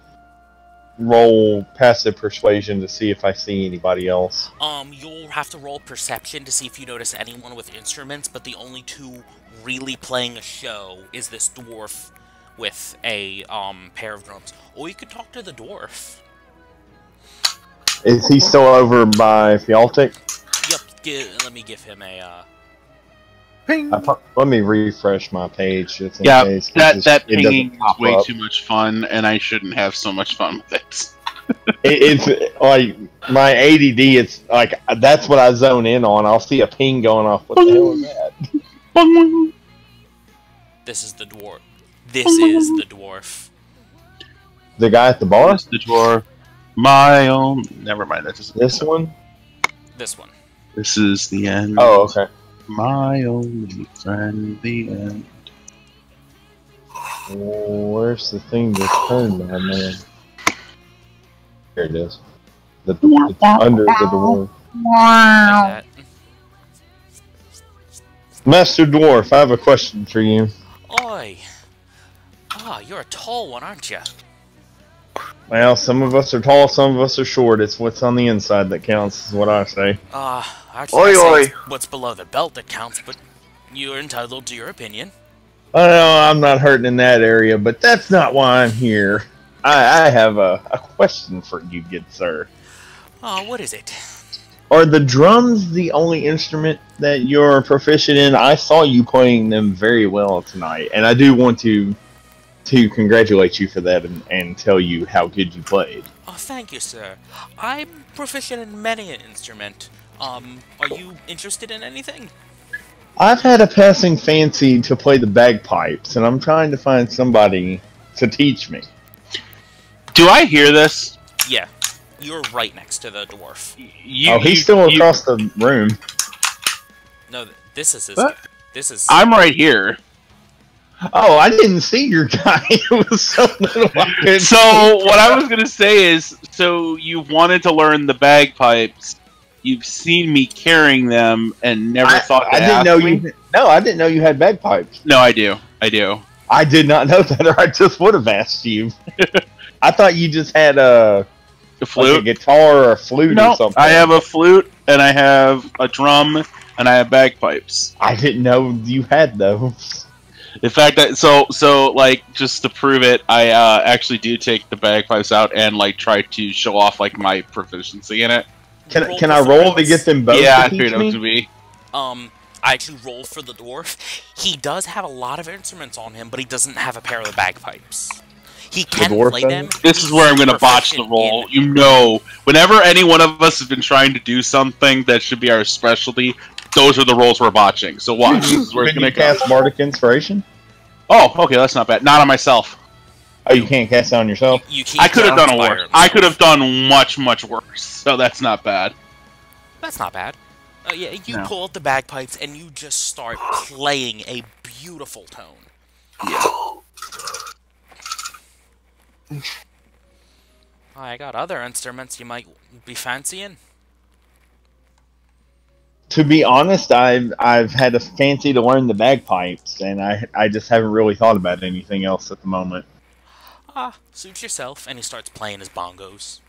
roll passive persuasion to see if I see anybody else? You'll have to roll perception to see if you notice anyone with instruments, but the only 2 really playing a show is this dwarf with a, pair of drums. Or you could talk to the dwarf. Is he still over by Fialtic? Yep, let me give him a, Ping. Let me refresh my page. Just in Yeah, case, that it doesn't pinging is pop way up. too much fun, and I shouldn't have so much fun with it. It's like my ADD. It's like that's what I zone in on. I'll see a ping going off. What the hell is that? this is the dwarf. This is the dwarf. The guy at the bar. That's the dwarf. My own... Never mind, that doesn't... This one. This one. This is the end. Oh, okay. My only friend, the end. Where's the thing that's turned, my man? Here it is. It's under the door. Like that. Master Dwarf, I have a question for you. Oi! Ah, you're a tall one, aren't you? Well, some of us are tall, some of us are short. It's what's on the inside that counts, is what I say. Actually, Oi, I say oi. it's what's below the belt that counts, but you're entitled to your opinion. I know I'm not hurting in that area, but that's not why I'm here. I have a question for you, good sir. What is it? Are the drums the only instrument that you're proficient in? I saw you playing them very well tonight, and I do want to congratulate you for that and tell you how good you played. Oh, thank you, sir. I'm proficient in many an instrument. Are you interested in anything? I've had a passing fancy to play the bagpipes, and I'm trying to find somebody to teach me. Do I hear this? Yeah. You're right next to the dwarf. He's still across the room. No, this is his... What? This is... I'm right here. Oh, I didn't see your guy. It was so little. I couldn't So, see. what I was gonna say is, so you wanted to learn the bagpipes, you've seen me carrying them, and never thought to I didn't ask know me? you. No, I didn't know you had bagpipes. No, I do. I do. I did not know that, or I just would have asked you. I thought you just had The like flute? a guitar or a flute or No, something. I have a flute, and I have a drum, and I have bagpipes. I didn't know you had those. In fact, so like just to prove it, I actually do take the bagpipes out and like try to show off like my proficiency in it. Can I roll to get them both? Yeah, I to teach figured it me? was to be. I actually rolled for the dwarf. He does have a lot of instruments on him, but he doesn't have a pair of the bagpipes. He can dwarf play doesn't? them. This is where I'm going to botch the proficient roll. in- You know, whenever any one of us has been trying to do something that should be our specialty, those are the rolls we're botching. So watch. This is where it's Can going you to go. cast Bardic Inspiration? Oh, okay, that's not bad. Not on myself. Oh, you can't cast it on yourself? You can't I could have done inspire worse. him, I so- could have done much, much worse. So that's not bad. That's not bad. Yeah, you No. pull out the bagpipes and you just start playing a beautiful tone. I got other instruments you might be fancying. To be honest, I've had a fancy to learn the bagpipes, and I just haven't really thought about anything else at the moment. Ah, suit yourself. And he starts playing his bongos.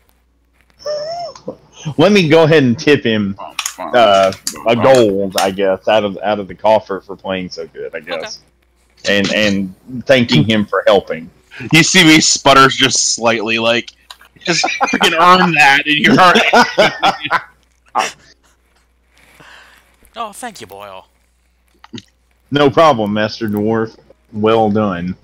Let me go ahead and tip him a gold, I guess, out of the coffer for playing so good, I guess, and thanking him for helping. You see me sputters just slightly, like just freaking earn that in your heart. Oh, thank you, Boyle. No problem, Master Dwarf. Well done.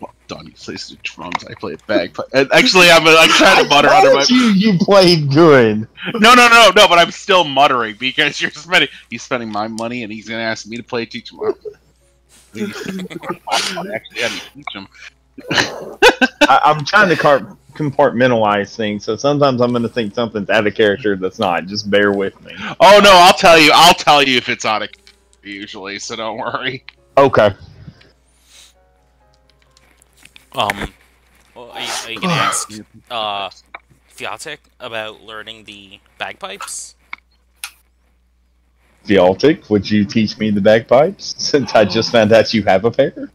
Well done. He plays the drums. I play a bagpipe. And actually, I'm trying to mutter under my. You played good. No, but I'm still muttering because he's spending my money and he's gonna ask me to play teach him. Actually, I need to teach him. I'm trying to compartmentalize things, so sometimes I'm going to think something's out of character that's not. Just bear with me. Oh no, I'll tell you if it's out of character usually, so don't worry. Okay. Well, are you gonna ask Fiatic about learning the bagpipes? Fialtic, would you teach me the bagpipes, since I just found out you have a pair?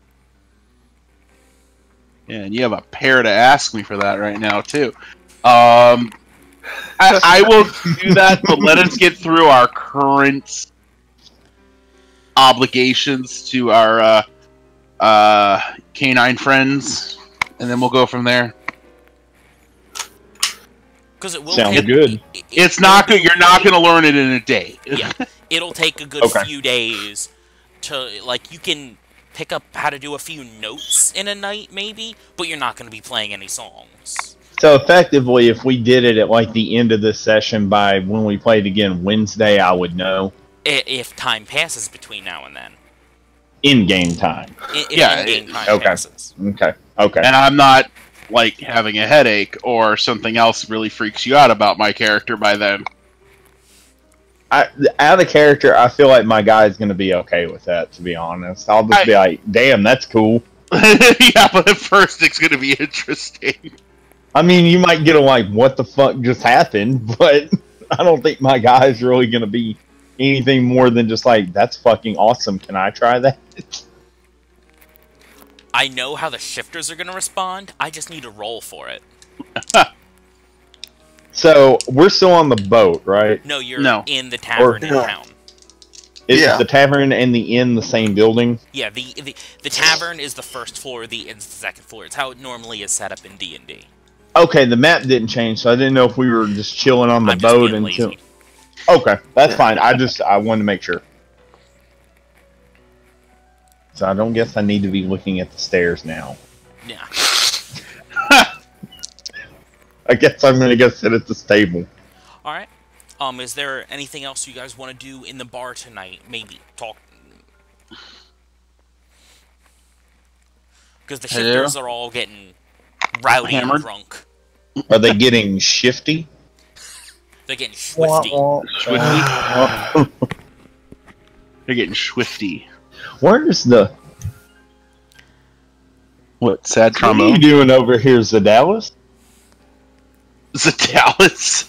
Yeah, and you have a pair to ask me for that right now, too. I will do that, but let us get through our current obligations to our canine friends, and then we'll go from there. Because it will sound good. It's not good. You're not going to learn it in a day. Yeah, it'll take a good few days to, like, you can pick up how to do a few notes in a night, maybe, but you're not going to be playing any songs. So effectively, if we did it at like the end of this session by when we played again Wednesday, I would know. If time passes between now and then. In-game time. In-game time passes. Okay. And I'm not, like, having a headache or something else really freaks you out about my character by then. Out of character, I feel like my guy's going to be okay with that, to be honest. I'll just be like, damn, that's cool. Yeah, but at first it's going to be interesting. I mean, you might get a, like, what the fuck just happened, but I don't think my guy's really going to be anything more than just like, that's fucking awesome. Can I try that? I know how the shifters are going to respond. I just need to roll for it. So, we're still on the boat, right? No, you're in the tavern in town. Is the tavern and the inn the same building? Yeah, the tavern is the first floor, the inn's the second floor. It's how it normally is set up in D&D. Okay, the map didn't change, so I didn't know if we were just chilling on the boat until... Okay, that's fine. I wanted to make sure. So I don't guess I need to be looking at the stairs now. Yeah. I guess I'm going to go sit at this table. Alright. Is there anything else you guys want to do in the bar tonight? Maybe talk... Because the shifters are all getting rowdy and drunk. Are they getting shifty? They're getting swifty. They're getting swifty. Where's the... What, sad trombone? What are you doing over here, Zadalis? Zadalis?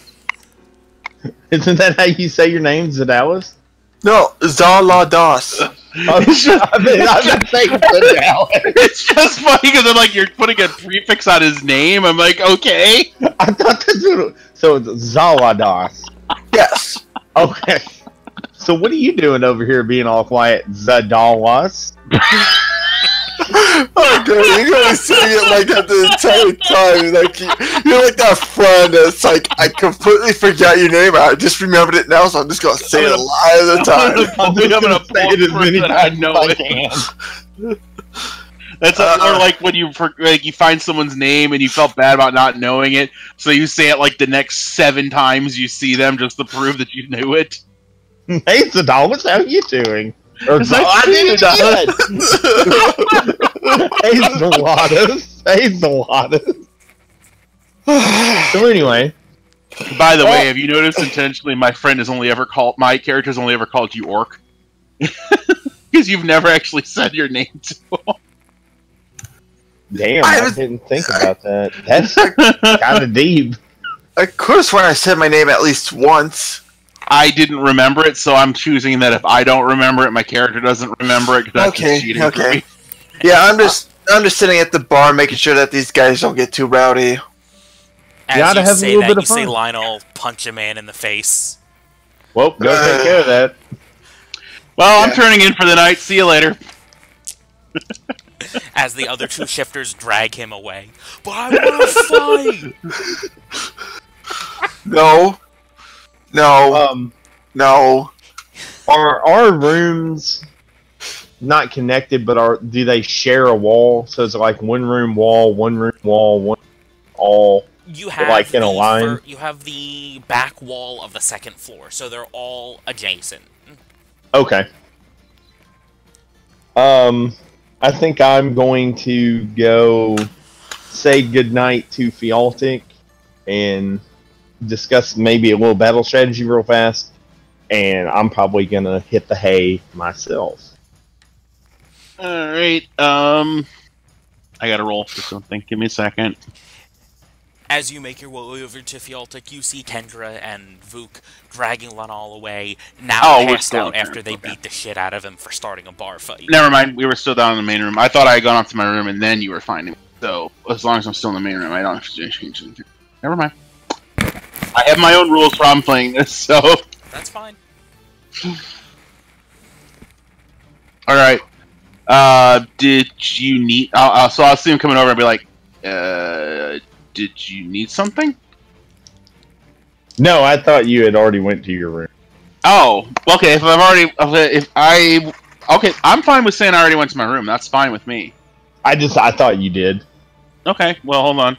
Isn't that how you say your name, Zadalis? No, Zaladas. I'm been saying Zadalis. It's just funny because I'm like, you're putting a prefix on his name. I'm like, okay. I thought that's what so it's Zaladas. Yes. Okay. So what are you doing over here being all quiet, Zadalas? Oh, dude, you're gonna say it like that the entire time. Like you're like that friend that's like, I completely forgot your name. I just remembered it now, so I'm just gonna say it a lot of the time. I'm gonna say it as many times I know it. That's or like when you find someone's name and you felt bad about not knowing it, so you say it like the next 7 times you see them just to prove that you knew it. Hey, Zadalis, how you doing? Or I did Hey, Zalatus. So anyway. By the way, have you noticed intentionally my character's only ever called you Orc? Because you've never actually said your name to him. Damn, I didn't think about that. That's kind of deep. Of course, when I said my name at least once. I didn't remember it, so I'm choosing that if I don't remember it, my character doesn't remember it, because that's just cheating for me. Yeah, I'm just sitting at the bar making sure that these guys don't get too rowdy. As you say that, you see Lionel punch a man in the face. Well, go take care of that. Well, I'm turning in for the night. See you later. As the other two shifters drag him away. But I want to fight! No. No. Are our rooms not connected, but do they share a wall? So it's like one room wall, all you have like in a line? You have the back wall of the second floor, so they're all adjacent. Okay. I think I'm going to go say goodnight to Fialtic and discuss maybe a little battle strategy real fast, and I'm probably going to hit the hay myself. Alright, I gotta roll for something. Give me a second. As you make your way over to Fialtic, you see Kendra and Vuk dragging Lanal away, now passed out after they beat the shit out of him for starting a bar fight. Never mind, we were still down in the main room. I thought I had gone up to my room and then you were finding me. So, as long as I'm still in the main room, I don't have to change anything. Never mind. I have my own rules for I'm playing this, so... That's fine. Alright. Did you need... so I'll see him coming over and be like, did you need something? No, I thought you had already went to your room. Oh, okay, okay, I'm fine with saying I already went to my room. That's fine with me. I thought you did. Okay, well, hold on.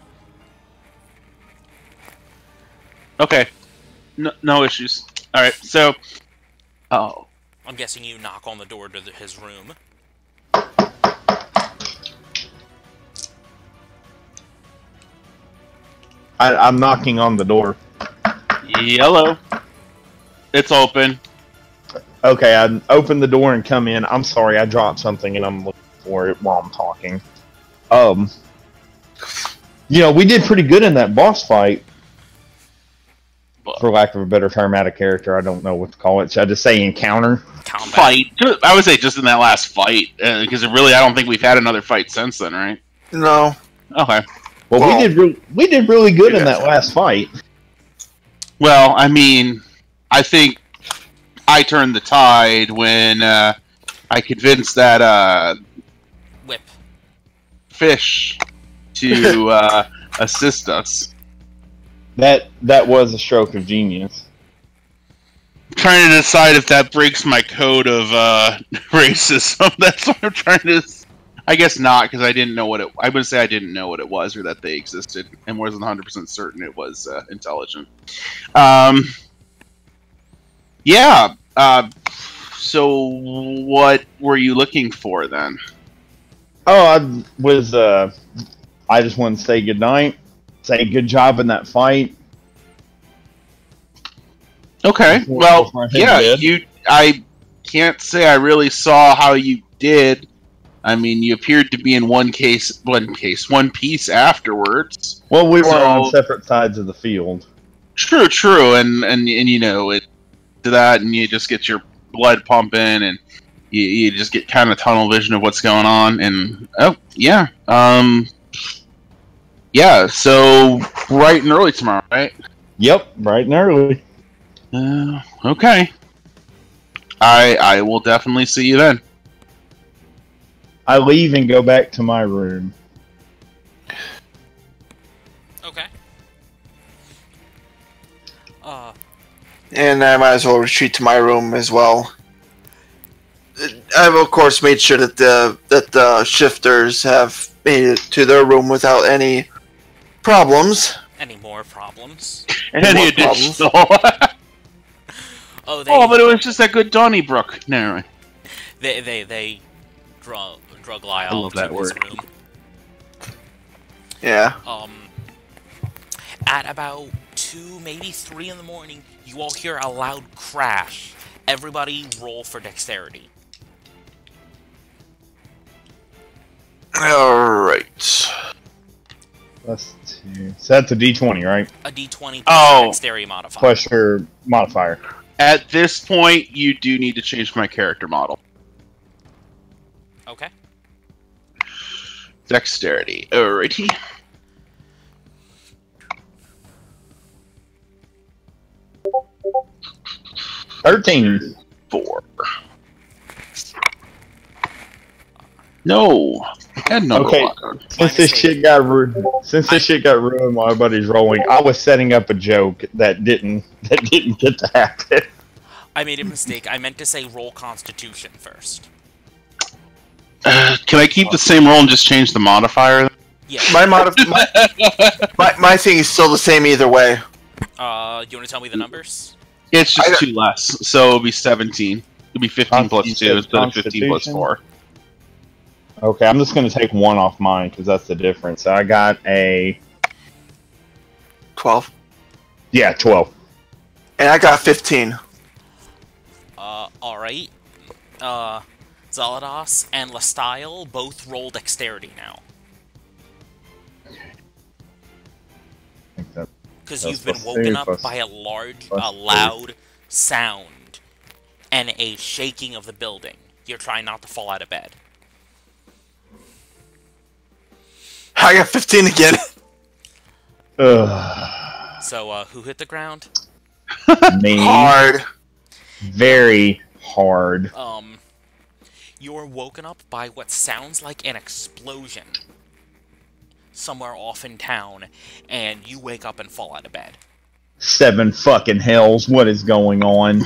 Okay. No issues. Alright, so... Oh. I'm guessing you knock on the door to his room. I'm knocking on the door. Hello. It's open. Okay, I open the door and come in. I'm sorry, I dropped something and I'm looking for it while I'm talking. We did pretty good in that boss fight. For lack of a better term, out of character, I don't know what to call it. Should I just say encounter? Combat. Fight. I would say just in that last fight, because really, I don't think we've had another fight since then, right? No. Okay. Well, we did really good in that last fight. Well, I mean, I think I turned the tide when I convinced that Whip fish to assist us. That was a stroke of genius. I'm trying to decide if that breaks my code of racism. That's what I'm trying to... I guess not, because I didn't know what it... I would say I didn't know what it was, or that they existed, and wasn't 100% certain it was intelligent. Yeah. So, what were you looking for, then? Oh, I just wanted to say goodnight. Say good job in that fight. Okay. Well, yeah, I can't say I really saw how you did. I mean, you appeared to be in one piece afterwards. Well, we were on separate sides of the field. True, and it to that, and you just get your blood pumping, and you just get kind of tunnel vision of what's going on, and yeah, so bright and early tomorrow, right? Yep, bright and early. Okay. I will definitely see you then. I leave and go back to my room. Okay. And I might as well retreat to my room as well. I've of course made sure that the shifters have made it to their room without any problems. Any more problems? Any additional? Oh, but it was just that good Donnybrook. No, they drug Lyle to his room. Yeah. At about 2, maybe 3 in the morning, you all hear a loud crash. Everybody roll for dexterity. Alright. Plus 2. So that's a D20, right? A D20 plus Oh. dexterity modifier. Plus your modifier. At this point, you do need to change my character model. Okay. Dexterity. Alrighty. $13. 4. No. And no. Okay. Since this shit got ruined while everybody's rolling, I was setting up a joke that didn't get to happen. I made a mistake. I meant to say roll Constitution first. Can I keep the same roll and just change the modifier? Yeah. My thing is still the same either way. You want to tell me the numbers? It's just 2 less, so it'll be 17. It'll be 15 plus 2 instead of 15 plus 4. Okay, I'm just going to take 1 off mine because that's the difference. So I got a 12. Yeah, 12. And I got 15. Alright. Zalados and Lastyle both roll dexterity now. Because you've been woken up by a loud sound and a shaking of the building. You're trying not to fall out of bed. I got 15 again. So, who hit the ground? Me. Hard. Very hard. You're woken up by what sounds like an explosion somewhere off in town, and you wake up and fall out of bed. 7 fucking hells, what is going on?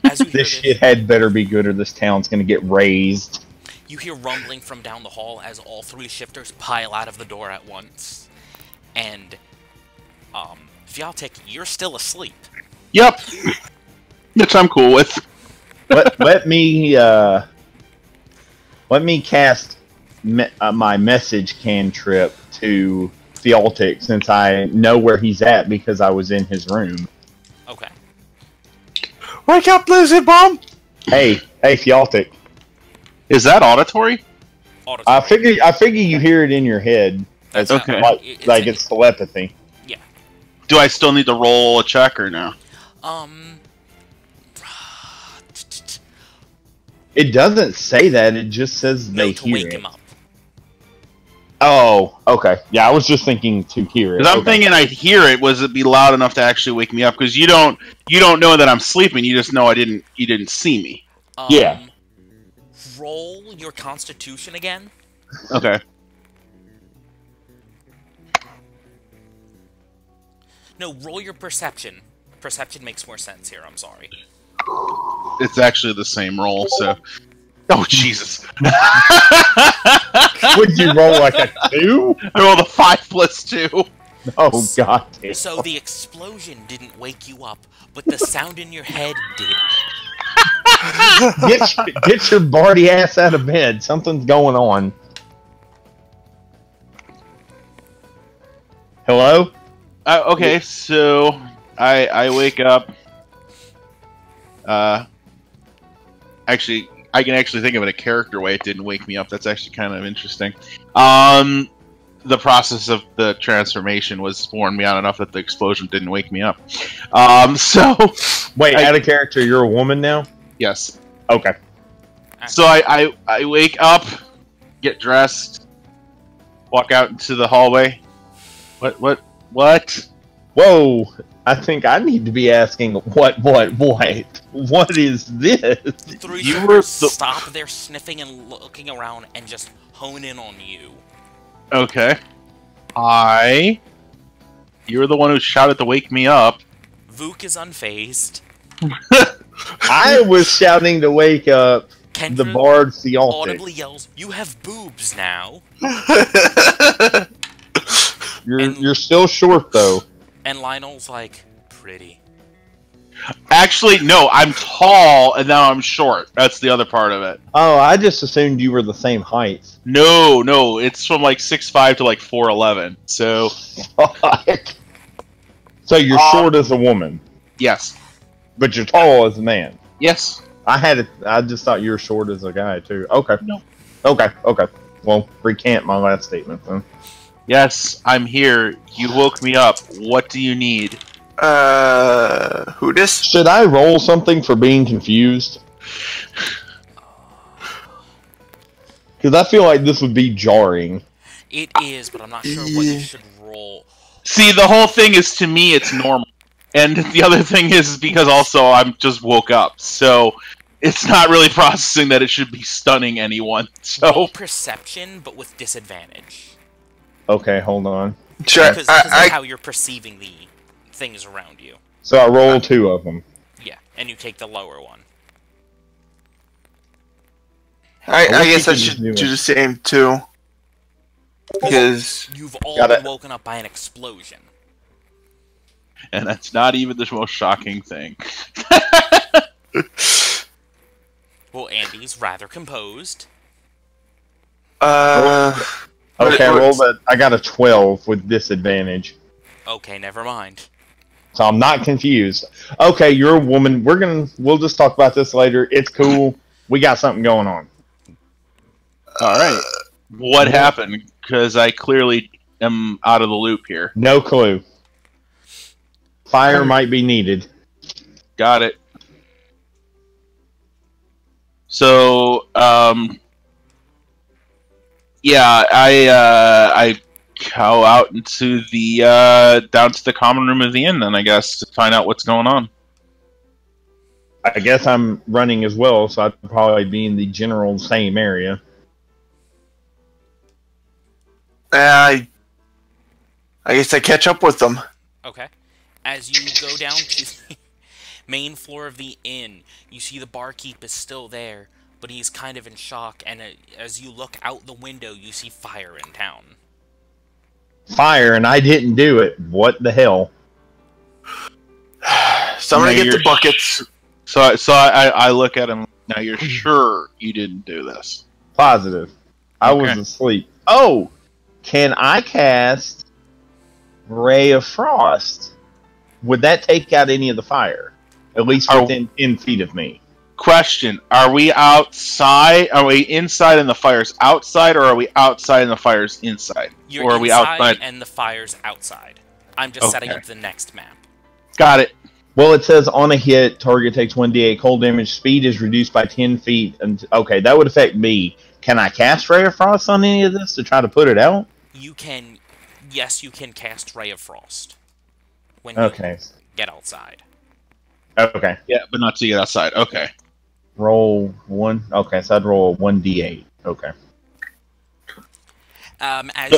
As you hear This shit had better be good or this town's gonna get razed. You hear rumbling from down the hall as all 3 shifters pile out of the door at once. And, Fialtic, you're still asleep. Yep. Which I'm cool with. Let me cast my message cantrip to Fialtic since I know where he's at because I was in his room. Okay. Wake up, Lizard Bomb! Hey, Fialtic. Is that auditory? I figure you hear it in your head. That's okay. Like it's telepathy. Yeah. Do I still need to roll a check or no? It doesn't say that. It just says they to hear wake it. him up. Oh, okay. Yeah, I was just thinking to hear it. Because I'm thinking I'd hear it. Was it be loud enough to actually wake me up? Because you don't know that I'm sleeping. You just know you didn't see me. Yeah. Roll your Constitution again. Okay. No, roll your Perception. Perception makes more sense here. I'm sorry. It's actually the same roll. So. Oh Jesus! Would you roll like a 2? I rolled a 5 plus 2. Oh god damn. So the explosion didn't wake you up, but the sound in your head did. Get your Barty ass out of bed. Something's going on. Hello? Okay, so I wake up. Actually, I can actually think of it a character way. It didn't wake me up. That's actually kind of interesting. The process of the transformation was worn me out enough that the explosion didn't wake me up. So Wait, out of character, you're a woman now? yes. Okay. So I wake up, get dressed, walk out into the hallway. What? Whoa! I think I need to be asking what is this? The 3 shifters stop their sniffing and looking around and just hone in on you. Okay. You're the one who shouted to wake me up. Vuk is unfazed. I was shouting to wake up Kendra the bard Fialtic. audibly yells, "You have boobs now!" You're still short though. And Lionel's like, "Pretty." Actually, no, I'm tall and now I'm short. That's the other part of it. Oh, I just assumed you were the same height. No, it's from like 6'5" to like 4'11". So, So you're short as a woman, yes. but you're tall as a man. Yes. I just thought you were short as a guy too. Okay. No. Okay. Well, recant my last statement then. Yes, I'm here. You woke me up. What do you need? Who this? Should I roll something for being confused? Because I feel like this would be jarring. It is, but I'm not sure what you should roll. See, the whole thing is, to me, it's normal. And the other thing is because also I'm just woke up. So it's not really processing that it should be stunning anyone. So Roll perception, but with disadvantage. Okay, hold on. Sure. Because that's how you're perceiving the things around you. So I roll 2 of them. Yeah, and you take the lower one. I wish guess you I could should just do do it. the same too. Because You've all Got been it. woken up by an explosion. and that's not even the most shocking thing. Well, Andy's rather composed. Okay, I rolled that. I got a 12 with disadvantage. Okay, never mind. So I'm not confused. Okay, you're a woman. We'll just talk about this later. It's cool. We got something going on. All right. What happened? Because I clearly am out of the loop here. No clue. Fire might be needed. Got it. So, yeah, I go out into the down to the common room of the inn, then I guess to find out what's going on. I guess I'm running as well, so I'd probably be in the general same area. I guess I catch up with them. Okay. As you go down to the main floor of the inn, you see the barkeep is still there, but he's kind of in shock, and as you look out the window, you see fire in town. Fire, and I didn't do it. What the hell? Somebody Now get the you're- buckets. So I look at him. Now you're sure you didn't do this? Positive. I was Okay. asleep. Oh! Can I cast Ray of Frost? Would that take out any of the fire? At least within 10 feet of me. Question: are we outside? Are we inside and the fire's outside, or are we outside and the fire's inside? You're or are we inside, outside? and the fire's outside. I'm just setting Okay. up the next map. Got it. Well, it says on a hit, target takes 1d8 cold damage. Speed is reduced by 10 feet. And okay, that would affect me. Can I cast Ray of Frost on any of this to try to put it out? You can... Yes, you can cast Ray of Frost. When Okay. you get outside. Okay. Yeah, but not to get outside. Okay. Roll 1. Okay, so I'd roll 1d8. Okay. As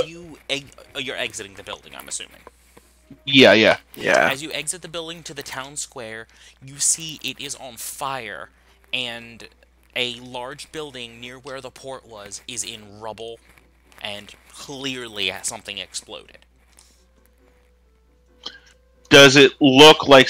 you're exiting the building, I'm assuming. Yeah. Yeah. As you exit the building to the town square, you see it is on fire, and a large building near where the port was is in rubble, and clearly something exploded. Does it look like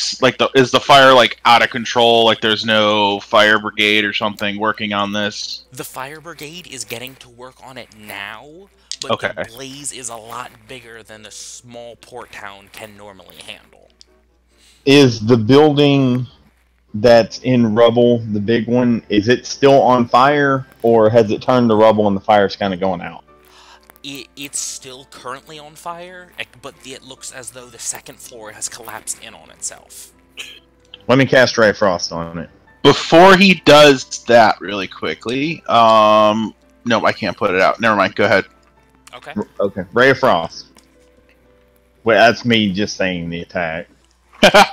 is the fire like out of control? Like there's no fire brigade or something working on this? The fire brigade is getting to work on it now, but Okay. the blaze is a lot bigger than the small port town can normally handle. Is the building that's in rubble, the big one, is it still on fire? Or has it turned to rubble and the fire's kind of going out? It's still currently on fire, but it looks as though the second floor has collapsed in on itself. Let me cast Ray of Frost on it. Before he does that, really quickly, no, I can't put it out. Never mind. Go ahead. Okay. Okay. Ray of Frost. Wait, that's me just saying the attack. Trying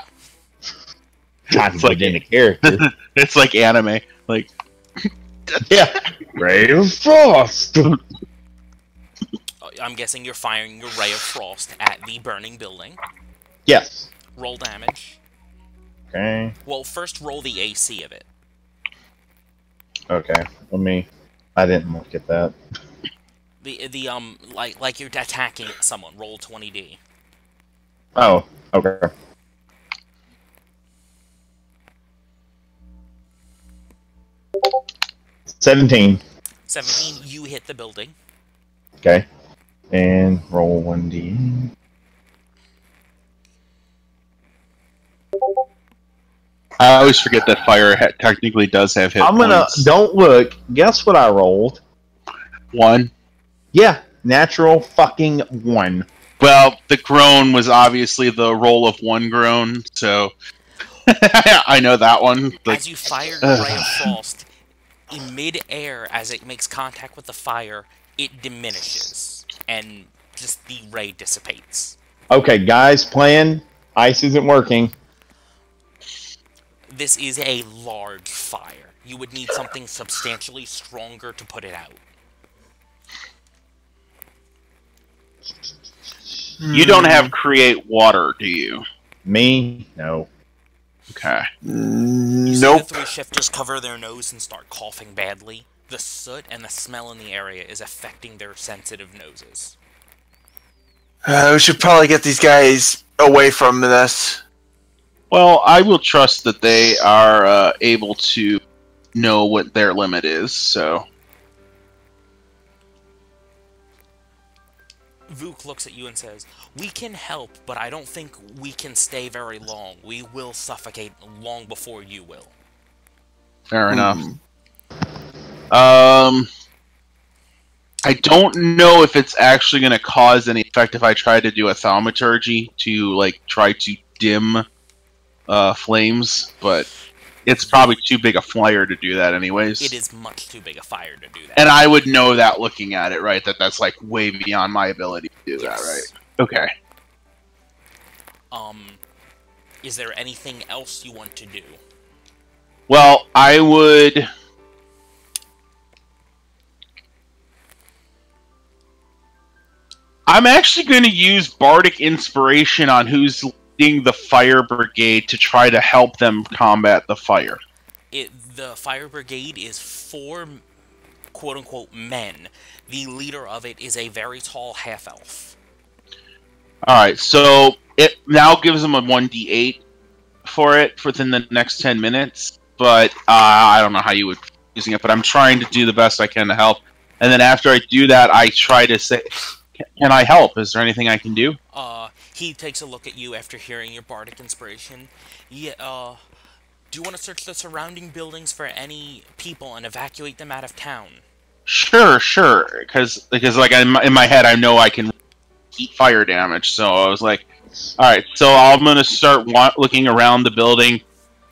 to It's like- put in a character. It's like anime. Like Yeah. Ray of Frost! I'm guessing you're firing your Ray of Frost at the burning building. Yes. Roll damage. Okay. Well, first roll the AC of it. Okay. I didn't look at that. Like you're attacking someone. Roll 20d. Oh, okay. $17. 17, you hit the building. Okay. And roll 1d. I always forget that fire technically does have hit I'm gonna points. don't look. Guess what I rolled? 1. Yeah, natural fucking 1. Well, the groan was obviously the roll of 1 groan, so I know that one. Like, As you fire your ray of frost, in mid-air, as it makes contact with the fire, it diminishes, and just the ray dissipates. Okay, guys, plan. Ice isn't working. This is a large fire. You would need something substantially stronger to put it out. you don't have create water, do you? Me? No. Okay. You see Nope. the 3 shifters cover their nose and start coughing badly. The soot and the smell in the area is affecting their sensitive noses. We should probably get these guys away from this. Well, I will trust that they are able to know what their limit is, so... Vuk looks at you and says, "We can help, but I don't think we can stay very long. We will suffocate long before you will." Fair enough. I don't know if it's actually going to cause any effect if I try to do a thaumaturgy to, like, try to dim flames, but it's probably too big a flyer to do that anyways. It is much too big a fire to do that. And I would know that looking at it, right? That's, like, way beyond my ability to do that, Yes. right? Okay. Is there anything else you want to do? Well, I would... I'm actually going to use Bardic Inspiration on who's leading the fire brigade to try to help them combat the fire. The fire brigade is 4 quote-unquote men. The leader of it is a very tall half-elf. Alright, so it now gives them a 1d8 for it within the next 10 minutes, but I don't know how you would be using it, but I'm trying to do the best I can to help. And then after I do that, I try to say, can I help? Is there anything I can do? He takes a look at you after hearing your bardic inspiration. Yeah, do you want to search the surrounding buildings for any people and evacuate them out of town? Sure. Because like in my head, I know I can eat fire damage. So I was like, all right. So I'm gonna start looking around the building,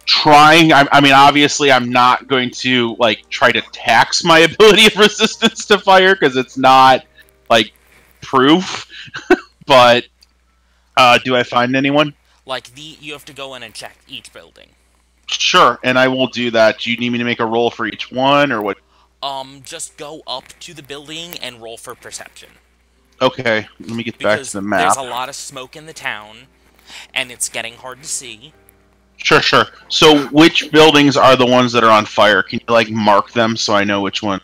trying. I mean, obviously, I'm not going to like try to tax my ability of resistance to fire because it's not like proof. But do I find anyone? Like you have to go in and check each building. Sure, and I will do that. Do you need me to make a roll for each one, or what? Just go up to the building and roll for perception. Okay, let me get back to the map. There's a lot of smoke in the town, and it's getting hard to see. Sure. So, which buildings are the ones that are on fire? Can you, like, mark them so I know which one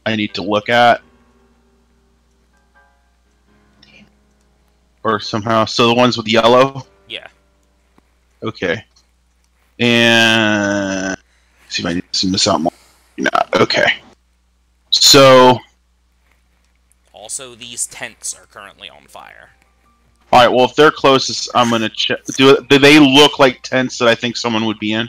I need to look at? Or somehow... So, the ones with yellow? Yeah. Okay. And... Let's see if I need to miss out more. No, okay. So... Also, these tents are currently on fire. Alright, well, if they're closest, I'm gonna check... Do they look like tents that I think someone would be in?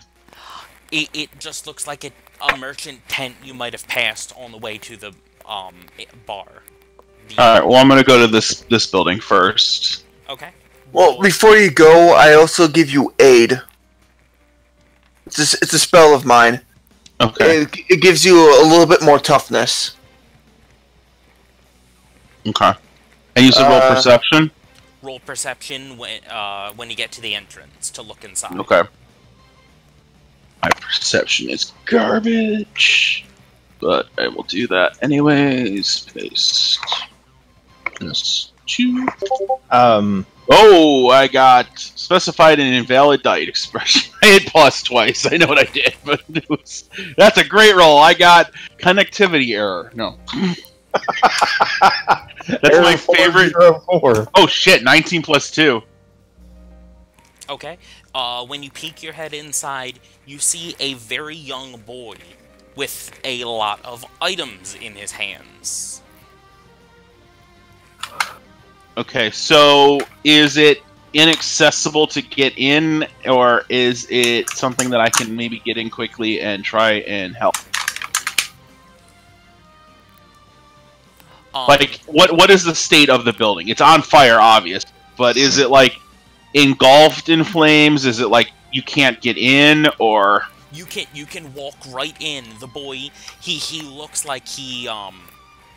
It just looks like a merchant tent you might have passed on the way to the, bar. Alright, well, I'm gonna go to this building first. Okay. Well, before you go, I also give you aid. It's a spell of mine. Okay. It gives you a little bit more toughness. Okay. And you said roll perception? Roll perception when you get to the entrance to look inside. Okay. My perception is garbage. But I will do that anyways. Paste. This 2. Oh, I got specified an invalid dice expression. I hit plus twice. I know what I did, but that's a great roll. I got connectivity error. No. That's my favorite. 404. Oh shit, 19 plus 2. Okay. When you peek your head inside, you see a very young boy with a lot of items in his hands. Okay, so is it inaccessible to get in, or is it something that I can maybe get in quickly and try and help? Like, what is the state of the building? It's on fire, obvious, but is it like engulfed in flames? Is it like you can't get in, or you can walk right in. The boy, he looks like he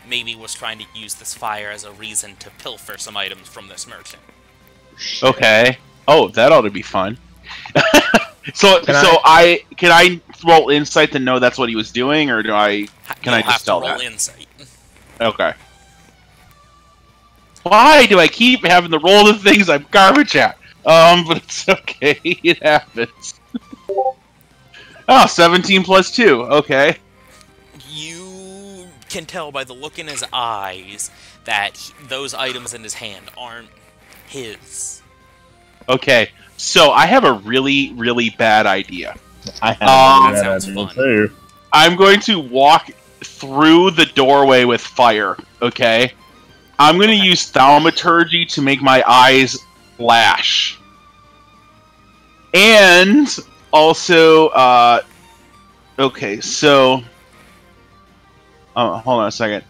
maybe was trying to use this fire as a reason to pilfer some items from this merchant. okay? Oh, that ought to be fun. Can I roll insight to know that's what he was doing, or can I just tell that? Insight. Okay. Why do I keep having to roll the things I'm garbage at? But it's okay. It happens. Oh, 17 plus 2. Okay. You can tell by the look in his eyes that those items in his hand aren't his. Okay. So I have a really, really bad idea. I have that sounds fun. too. I'm going to walk through the doorway with fire. Okay. I'm going to use thaumaturgy to make my eyes flash. And also, okay, so... hold on a second.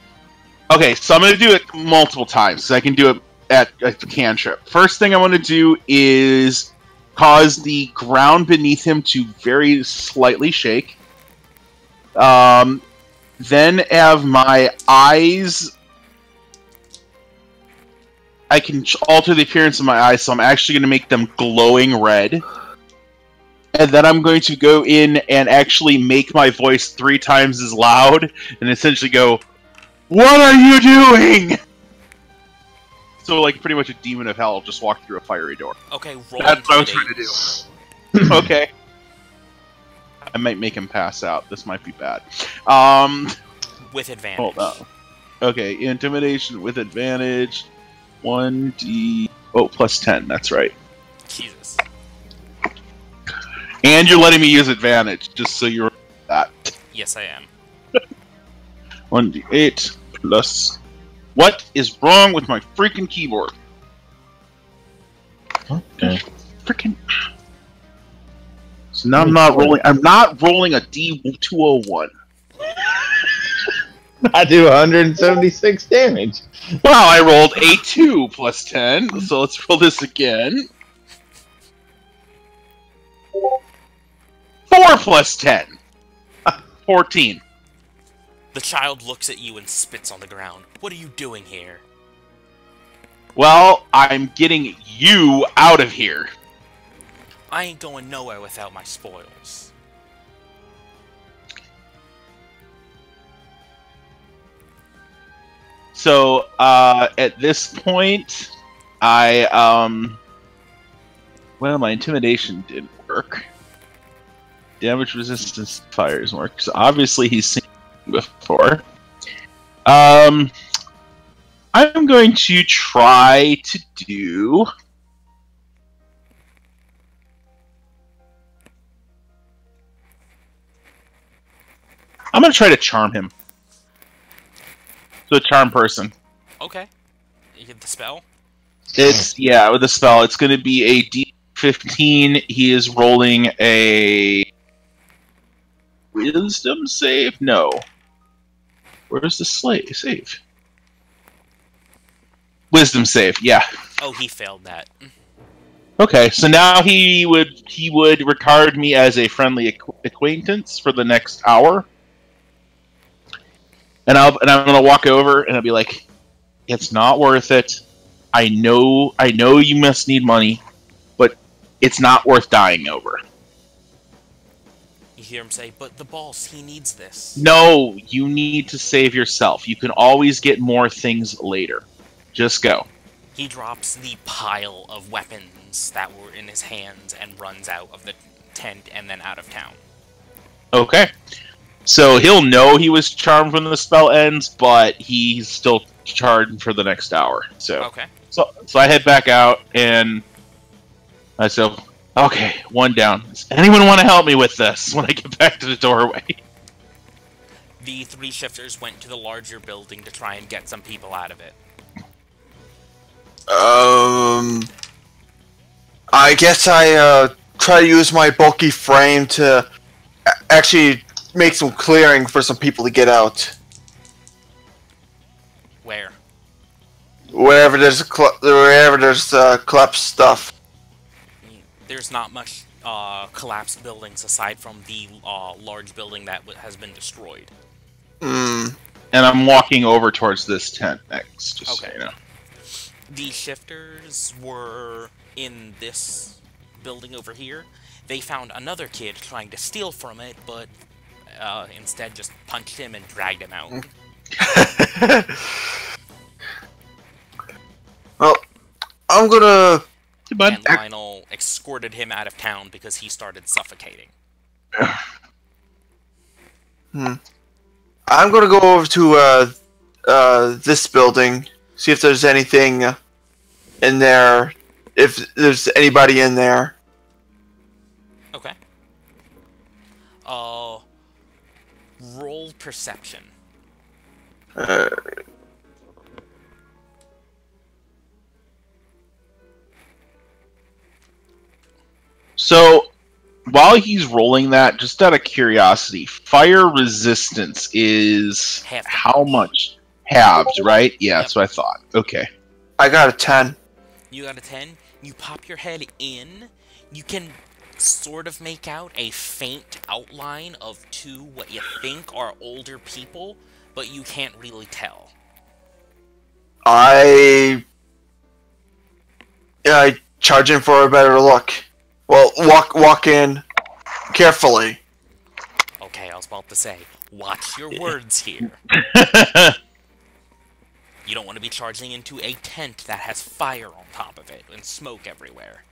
Okay, so I'm going to do it multiple times, so I can do it at a cantrip. First thing I want to do is cause the ground beneath him to very slightly shake. Then have my eyes... I can alter the appearance of my eyes, so I'm actually going to make them glowing red. And then I'm going to go in and actually make my voice 3 times as loud, and essentially go, "What are you doing?" So, like, pretty much a demon of hell just walked through a fiery door. Okay, roll. That's what I was trying to do. Okay. I might make him pass out. This might be bad. With advantage. Hold on. Okay, intimidation with advantage. 1d... Oh, plus 10, that's right. Jesus. And you're letting me use advantage, just so you're that. Yes, I am. 1d8 plus... What is wrong with my freaking keyboard? Okay. Freaking... So now I'm not rolling a D201. I do 176 damage. Wow, I rolled a 2 plus 10, so let's roll this again. 4 plus 10. 14. The child looks at you and spits on the ground. What are you doing here? Well, I'm getting you out of here. I ain't going nowhere without my spoils. So, at this point, well, my intimidation didn't work. Damage resistance fires work. So obviously he's seen it before. I'm going to try to do... I'm going to try to charm him. So a charm person. Okay. You get the spell? It's, yeah, with the spell. It's going to be a D15. He is rolling a... Wisdom save? No. Where's the save? Wisdom save, yeah. Oh, he failed that. Okay, so now he would regard me as a friendly acquaintance for the next hour. And I'm gonna walk over and I'll be like, "It's not worth it. I know you must need money, but it's not worth dying over." You hear him say, "But the boss, he needs this." No, you need to save yourself. You can always get more things later. Just go. He drops the pile of weapons that were in his hands and runs out of the tent and then out of town. Okay. So he'll know he was charmed when the spell ends, but he's still charmed for the next hour. So okay. So I head back out and I say, "Okay, one down. Does anyone want to help me with this?" When I get back to the doorway. The 3 shifters went to the larger building to try and get some people out of it. I guess I try to use my bulky frame to actually make some clearing for some people to get out. Where? Wherever there's collapsed stuff. There's not much collapsed buildings aside from the large building that has been destroyed. Hmm. And I'm walking over towards this tent next, just so Okay. you know. The shifters were in this building over here. They found another kid trying to steal from it, but instead just punched him and dragged him out. Well, I'm gonna. And Lionel escorted him out of town because he started suffocating. I'm gonna go over to this building, see if there's anything in there, if there's anybody in there. Okay. Roll perception. So, while he's rolling that, just out of curiosity, fire resistance is Half. how much? Halved, right? Yeah, Yep. that's what I thought. Okay. I got a 10. You got a 10. You pop your head in. You can sort of make out a faint outline of two what you think are older people, but you can't really tell. I charge in for a better look. Well, walk in carefully. Okay, I was about to say, watch your words here. You don't want to be charging into a tent that has fire on top of it and smoke everywhere.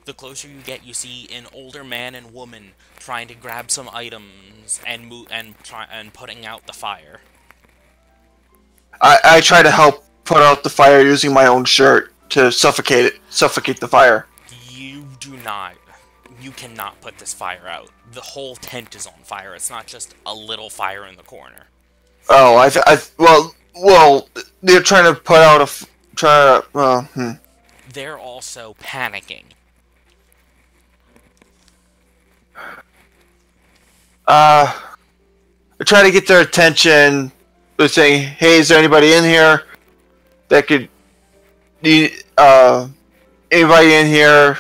The closer you get, you see an older man and woman trying to grab some items and putting out the fire. I try to help put out the fire using my own shirt to suffocate the fire. You do not. You cannot put this fire out. The whole tent is on fire. It's not just a little fire in the corner. Oh, well, they're trying to put out They're also panicking. I try to get their attention by saying, "Hey, is there anybody in here that could need anybody in here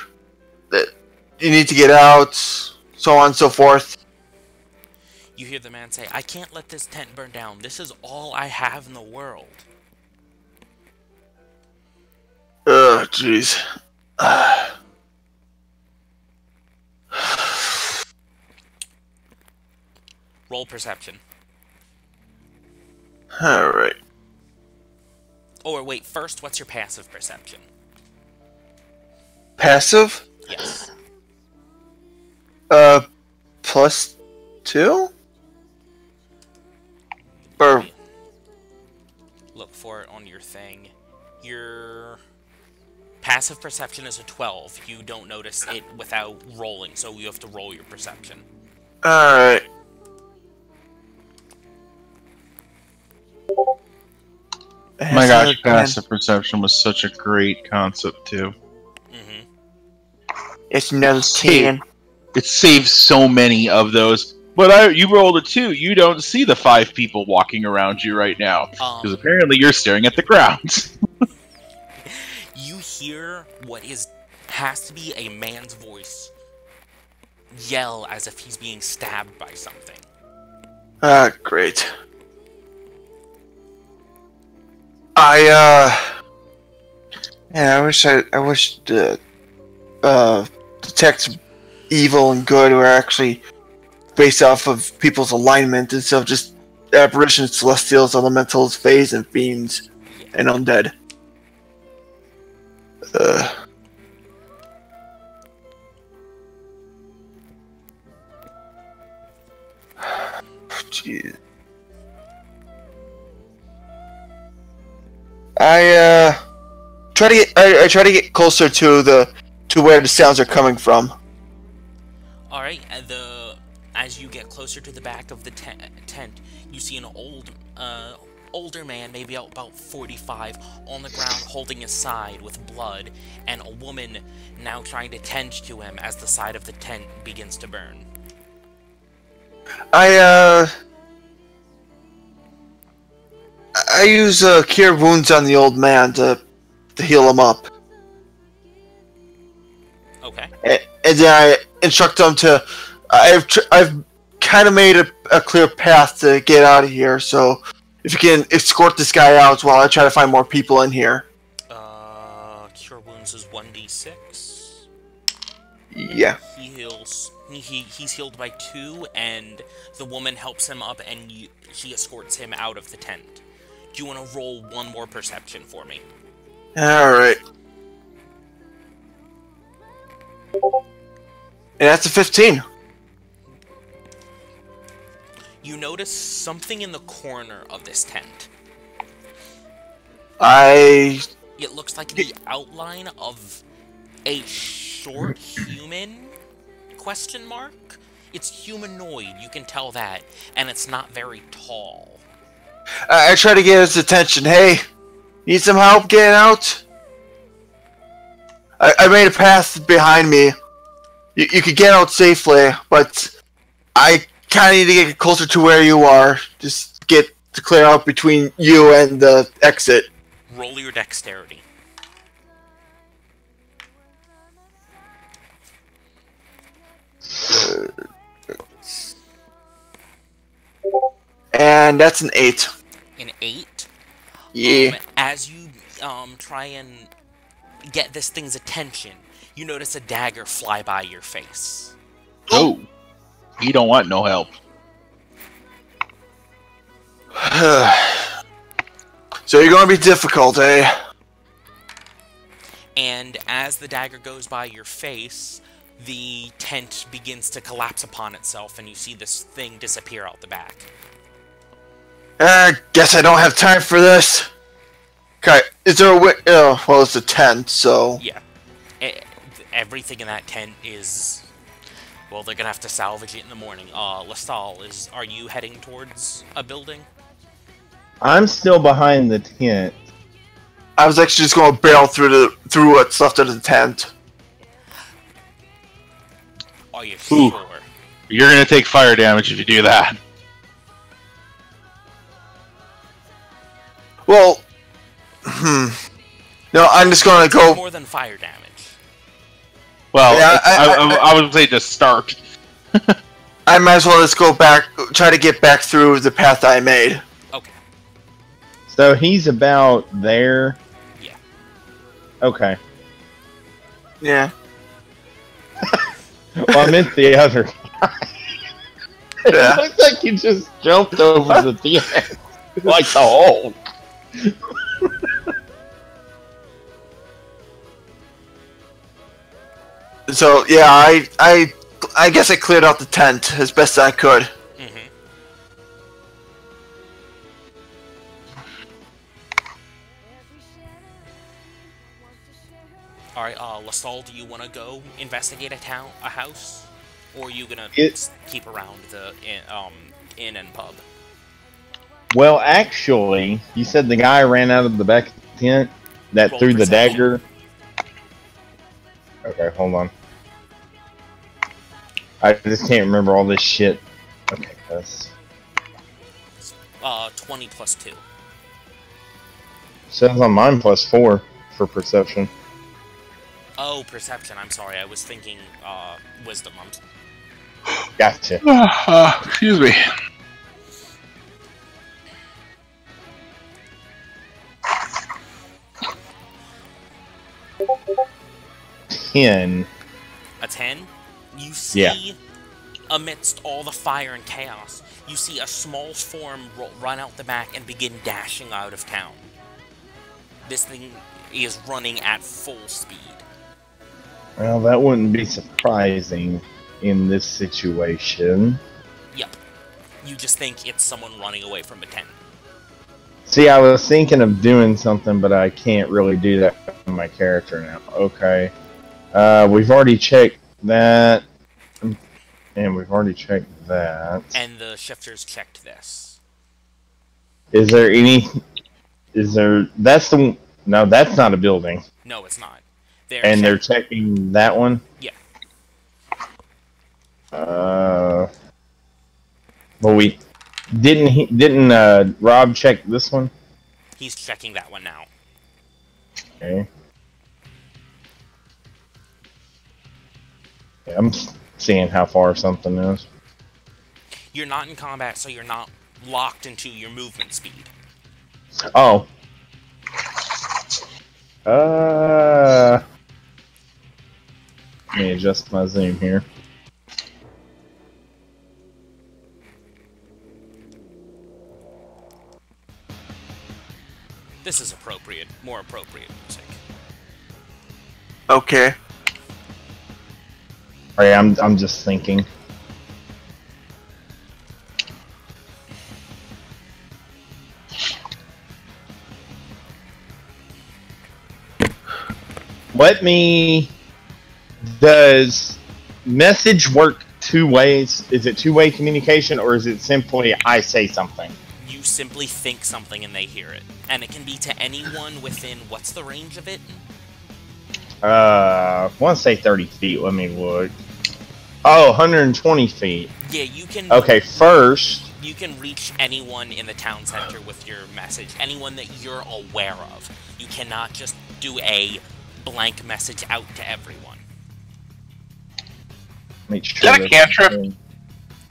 that you need to get out?" So on and so forth. You hear the man say, "I can't let this tent burn down. This is all I have in the world." Ugh, jeez. Roll perception. Alright. Or wait, first, what's your passive perception? Passive? Yes. +2? Or Look for it on your thing. Your passive perception is a 12. You don't notice it without rolling, so you have to roll your perception. alright. My gosh, passive perception was such a great concept, too. It's another 10. It saves so many of those. But you rolled a 2. You don't see the 5 people walking around you right now. Because apparently you're staring at the ground. You hear what has to be a man's voice yell as if he's being stabbed by something. Ah, great. I wish the text evil and good were actually based off of people's alignment instead of just apparitions, celestials, elementals, fays, and fiends, and undead. Jeez. I try to get closer to where the sounds are coming from. All right, as you get closer to the back of the tent, you see an older man, maybe about 45, on the ground holding his side with blood, and a woman now trying to tend to him as the side of the tent begins to burn. I use Cure Wounds on the old man to heal him up. Okay. And then I instruct them to... I've kind of made a clear path to get out of here, so if you can escort this guy out while I try to find more people in here. Cure Wounds is 1d6. Yeah. He heals. He's healed by 2, and the woman helps him up, and she escorts him out of the tent. Do you want to roll one more perception for me? Alright. And that's a 15. You notice something in the corner of this tent. It looks like the outline of a short human? Question mark? It's humanoid, you can tell that, and it's not very tall. I try to get his attention. Hey, need some help getting out? I made a path behind me. You could get out safely, but I kind of need to get closer to where you are. Just get to clear out between you and the exit. Roll your dexterity. And that's an 8. An 8? Yeah. As you try and get this thing's attention, you notice a dagger fly by your face. Oh, he don't want no help. So you're going to be difficult, eh? And as the dagger goes by your face, the tent begins to collapse upon itself, and you see this thing disappear out the back. Guess I don't have time for this. Okay, is there a way? Oh, well, it's a tent, so... Yeah. Everything in that tent is... Well, they're gonna have to salvage it in the morning. Lasal, are you heading towards a building? I'm still behind the tent. I was actually just going to barrel through what's left of the tent. Are you Ooh. sure? You're gonna take fire damage if you do that. Well, no, I'm just going to go... More than fire damage. Well, Yeah, I would say just start. I might as well just go back, try to get back through the path I made. Okay. So he's about there. Yeah. Okay. Yeah. Well, I meant the other guy. Yeah. It looks like you just jumped over the tent. Like the Hulk. So, yeah, I guess I cleared out the tent as best I could. Mm-hmm. Alright, Lasal, do you want to go investigate a house? Or are you gonna keep around the inn and pub? Well, actually, you said the guy ran out of the back of the tent that Roll threw the perception. dagger. Okay, hold on. I just can't remember all this shit. Okay, that's... 20 plus 2. Says on mine +4 for perception. Oh, perception, I'm sorry, I was thinking, wisdom. Gotcha. Excuse me. Ten. A 10? You see, amidst all the fire and chaos, you see a small form run out the back and begin dashing out of town. This thing is running at full speed. Well, that wouldn't be surprising in this situation. Yep. You just think it's someone running away from a tent. See, I was thinking of doing something, but I can't really do that with my character now. Okay. We've already checked that. And we've already checked that. And the shifters checked this. Is there any... Is there... That's the... No, that's not a building. No, it's not. They're checking that one? Yeah. Well, we... Didn't Rob check this one? He's checking that one now. Okay. Yeah, I'm seeing how far something is. You're not in combat, so you're not locked into your movement speed. Oh. Let me adjust my zoom here. This is appropriate. More appropriate music. Okay. Alright, I'm just thinking. Let me... Does message work two ways? Is it two-way communication, or is it simply I say something? You simply think something and they hear it. And it can be to anyone within... What's the range of it? I want to say 30 feet. Let me look. Oh, 120 feet. Yeah, you can... Okay, first... You can reach anyone in the town center with your message. Anyone that you're aware of. You cannot just do a blank message out to everyone. Make sure Is that a cantrip?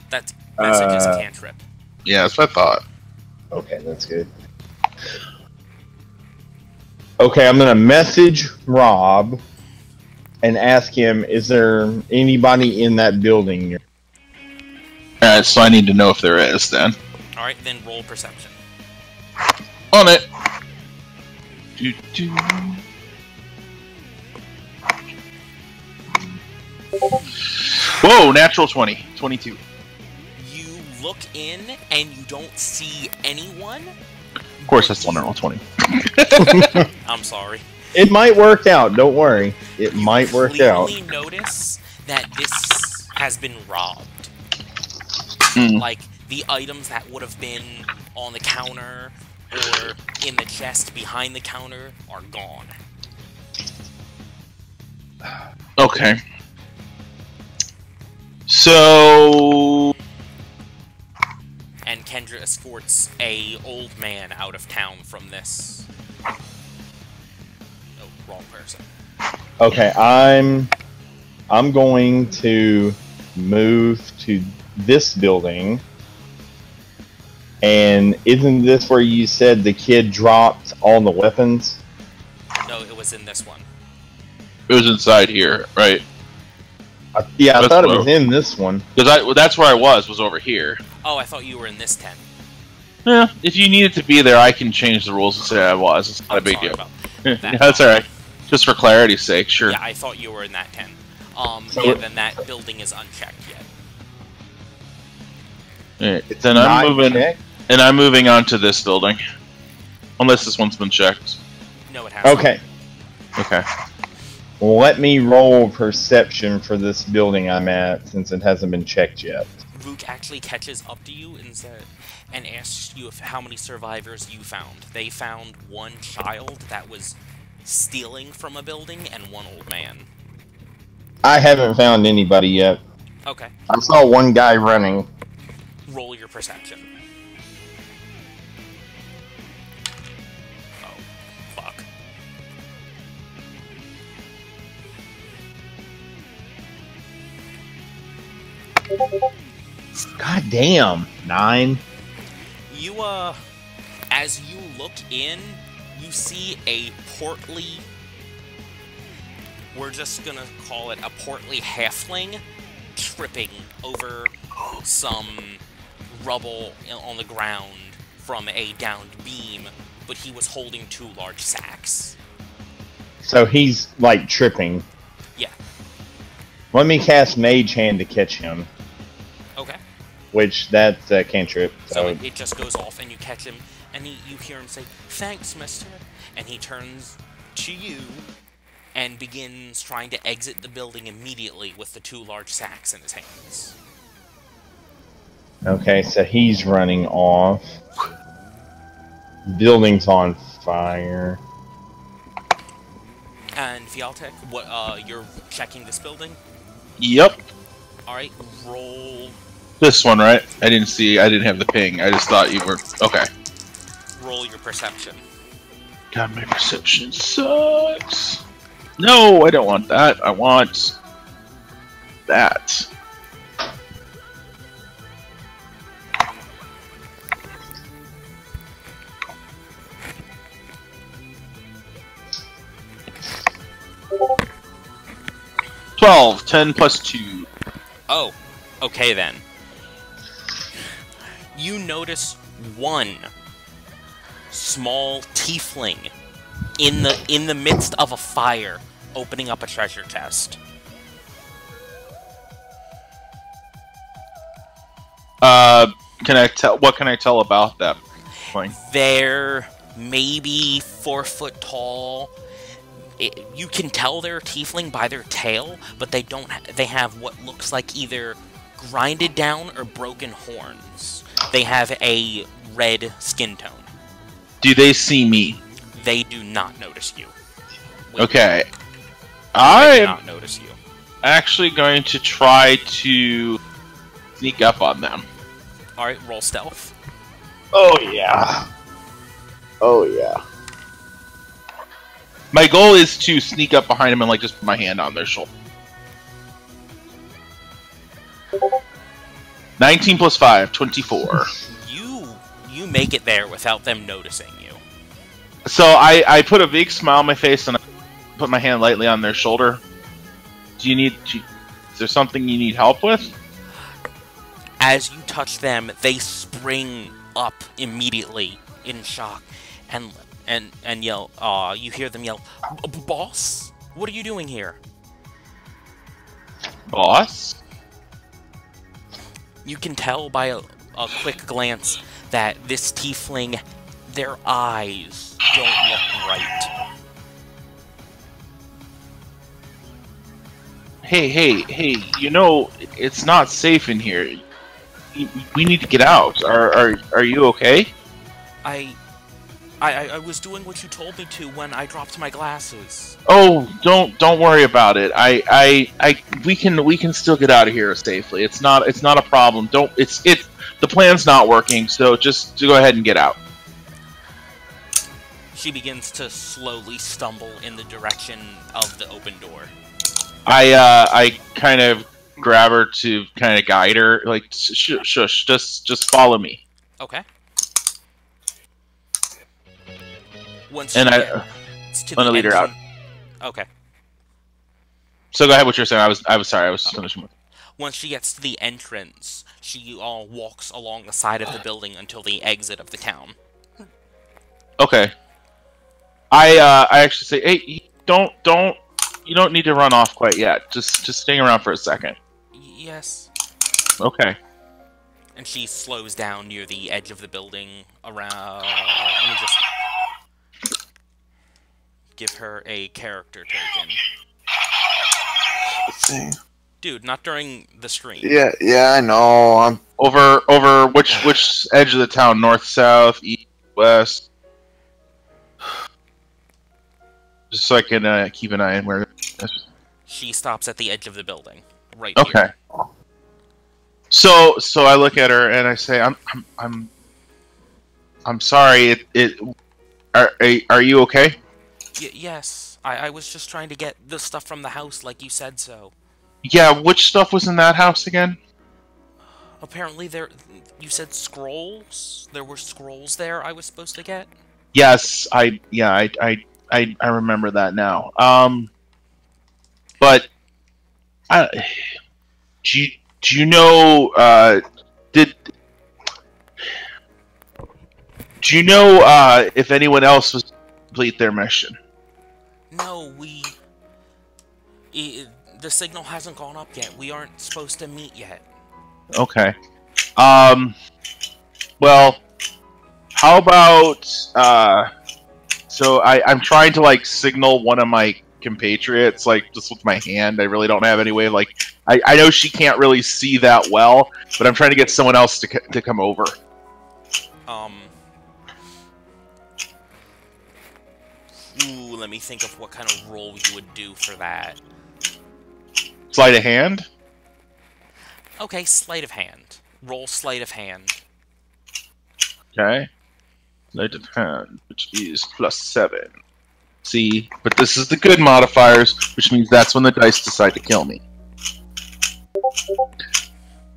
That message is a cantrip. Yeah, that's what I thought. Okay, that's good. Okay, I'm gonna message Rob and ask him, is there anybody in that building? Alright, so I need to know if there is, then. Alright, then roll perception. On it! Do-do. Whoa, natural 20. 22. You look in and you don't see anyone. Of course, that's the one I rolled 20. I'm sorry. It might work out, don't worry. It might work out. You clearly notice that this has been robbed. Mm. Like, the items that would have been on the counter or in the chest behind the counter are gone. Okay. So... And Kendra escorts a old man out of town from this. Oh, wrong person. Okay, I'm going to move to this building. And isn't this where you said the kid dropped all the weapons? No, it was in this one. It was inside here, right? Yeah, I That's thought it low. was in this one. Because that's where I was over here. Oh, I thought you were in this tent. Yeah, if you needed to be there, I can change the rules and say I was. It's not a big sorry deal. about that. That's alright. Just for clarity's sake, sure. Yeah, I thought you were in that tent. So yeah, it- then that building is unchecked yet. Alright, It's then not I'm moving, checked? and I'm moving on to this building. Unless this one's been checked. No, it hasn't. Okay, Okay. let me roll perception for this building I'm at, since it hasn't been checked yet. Vuk actually catches up to you and asks you how many survivors you found. They found one child that was stealing from a building and one old man. I haven't found anybody yet. Okay, I saw one guy running. roll your perception. Oh, fuck. God damn. 9. You, as you look in, you see a portly, we're just gonna call it a portly halfling, tripping over some rubble on the ground from a downed beam, but he was holding 2 large sacks. So he's, like, tripping. Yeah. Let me cast Mage Hand to catch him. Okay. Which, that's a cantrip. So So, it just goes off, and you catch him, and you hear him say, "Thanks, mister," and he turns to you and begins trying to exit the building immediately with the 2 large sacks in his hands. okay, so he's running off. Building's on fire. And Vialtek, you're checking this building? Yep. Alright, roll This one, right? I didn't have the ping. I just thought you were... Okay. your perception. God, my perception sucks. No, I don't want that. I want that. $12, 10 plus 2. Oh, okay then. You notice one small tiefling in the midst of a fire, opening up a treasure chest. Can I tell? What can I tell about that thing? They're maybe 4 foot tall. You can tell they're a tiefling by their tail, but they don't. They have what looks like either grinded down or broken horns. They have a red skin tone. Do they see me? They do not notice you. Okay. They I do am not notice you. actually going to try to sneak up on them. All right, roll stealth. Oh yeah. Oh yeah. My goal is to sneak up behind them and like just put my hand on their shoulder. 19 plus 5, 24. You make it there without them noticing you. So I put a big smile on my face and I put my hand lightly on their shoulder. Is there something you need help with? As you touch them, they spring up immediately in shock and yell. You hear them yell, "Boss, what are you doing here?" Boss? You can tell by a quick glance that this tiefling, their eyes don't look right. Hey, you know, it's not safe in here. We need to get out. Are you okay? I was doing what you told me to when I dropped my glasses. Oh, don't worry about it. We can still get out of here safely. It's not a problem. The plan's not working, so just go ahead and get out. She begins to slowly stumble in the direction of the open door. I kind of grab her to kind of guide her, like shush, just follow me. Okay. Once And she I gets to want to the lead her out. entrance- Okay. So go ahead. What you're saying? I was sorry. I was finishing with. Once she gets to the entrance, she walks along the side of the building until the exit of the town. Okay. I actually say, hey, you don't need to run off quite yet. Just staying around for a second. Yes. Okay. And she slows down near the edge of the building around... Let me just give her a character token. Let's see. Dude, not during the stream. Yeah, I know. I'm Over which edge of the town? North, south, east, west? Just so I can keep an eye on where. She stops at the edge of the building, right Okay. here. So I look at her and I say, I'm sorry. Are you okay? Yes, I was just trying to get the stuff from the house like you said so. Yeah. Which stuff was in that house again? Apparently you said scrolls? There were scrolls there I was supposed to get? Yes. I remember that now. But do you know? Do you know if anyone else was complete their mission? No, the signal hasn't gone up yet. We aren't supposed to meet yet. Okay. Well, how about so I'm trying to like signal one of my compatriots, like just with my hand. I really don't have any way of like. I know she can't really see that well, but I'm trying to get someone else to come over. Ooh, let me think of what kind of role you would do for that. Sleight of hand. Okay, sleight of hand. Roll sleight of hand. Okay. Sleight of hand, which is +7. See, but this is the good modifiers, which means that's when the dice decide to kill me.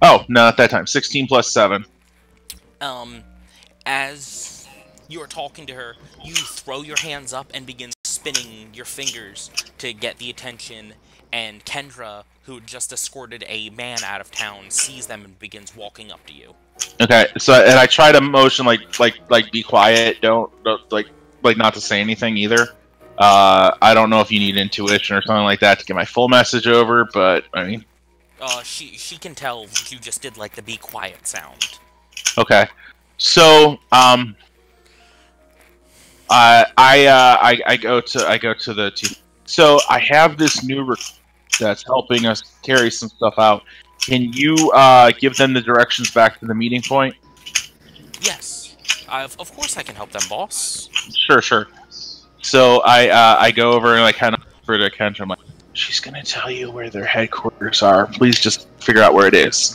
Oh, no, not that time. 16 plus 7. As you're talking to her, you throw your hands up and begin spinning your fingers to get the attention, and Kendra, who had just escorted a man out of town, sees them and begins walking up to you. Okay, so and I try to motion like be quiet, don't like not to say anything either. I don't know if you need intuition or something like that to get my full message over, but I mean, she can tell you just did like the be quiet sound. okay. So I go to the so I have this new recruit that's helping us carry some stuff out. Can you give them the directions back to the meeting point? Yes, of course I can help them, boss. Sure. So I go over and I kind of for to Kendra. I'm like, she's gonna tell you where their headquarters are. Please just figure out where it is.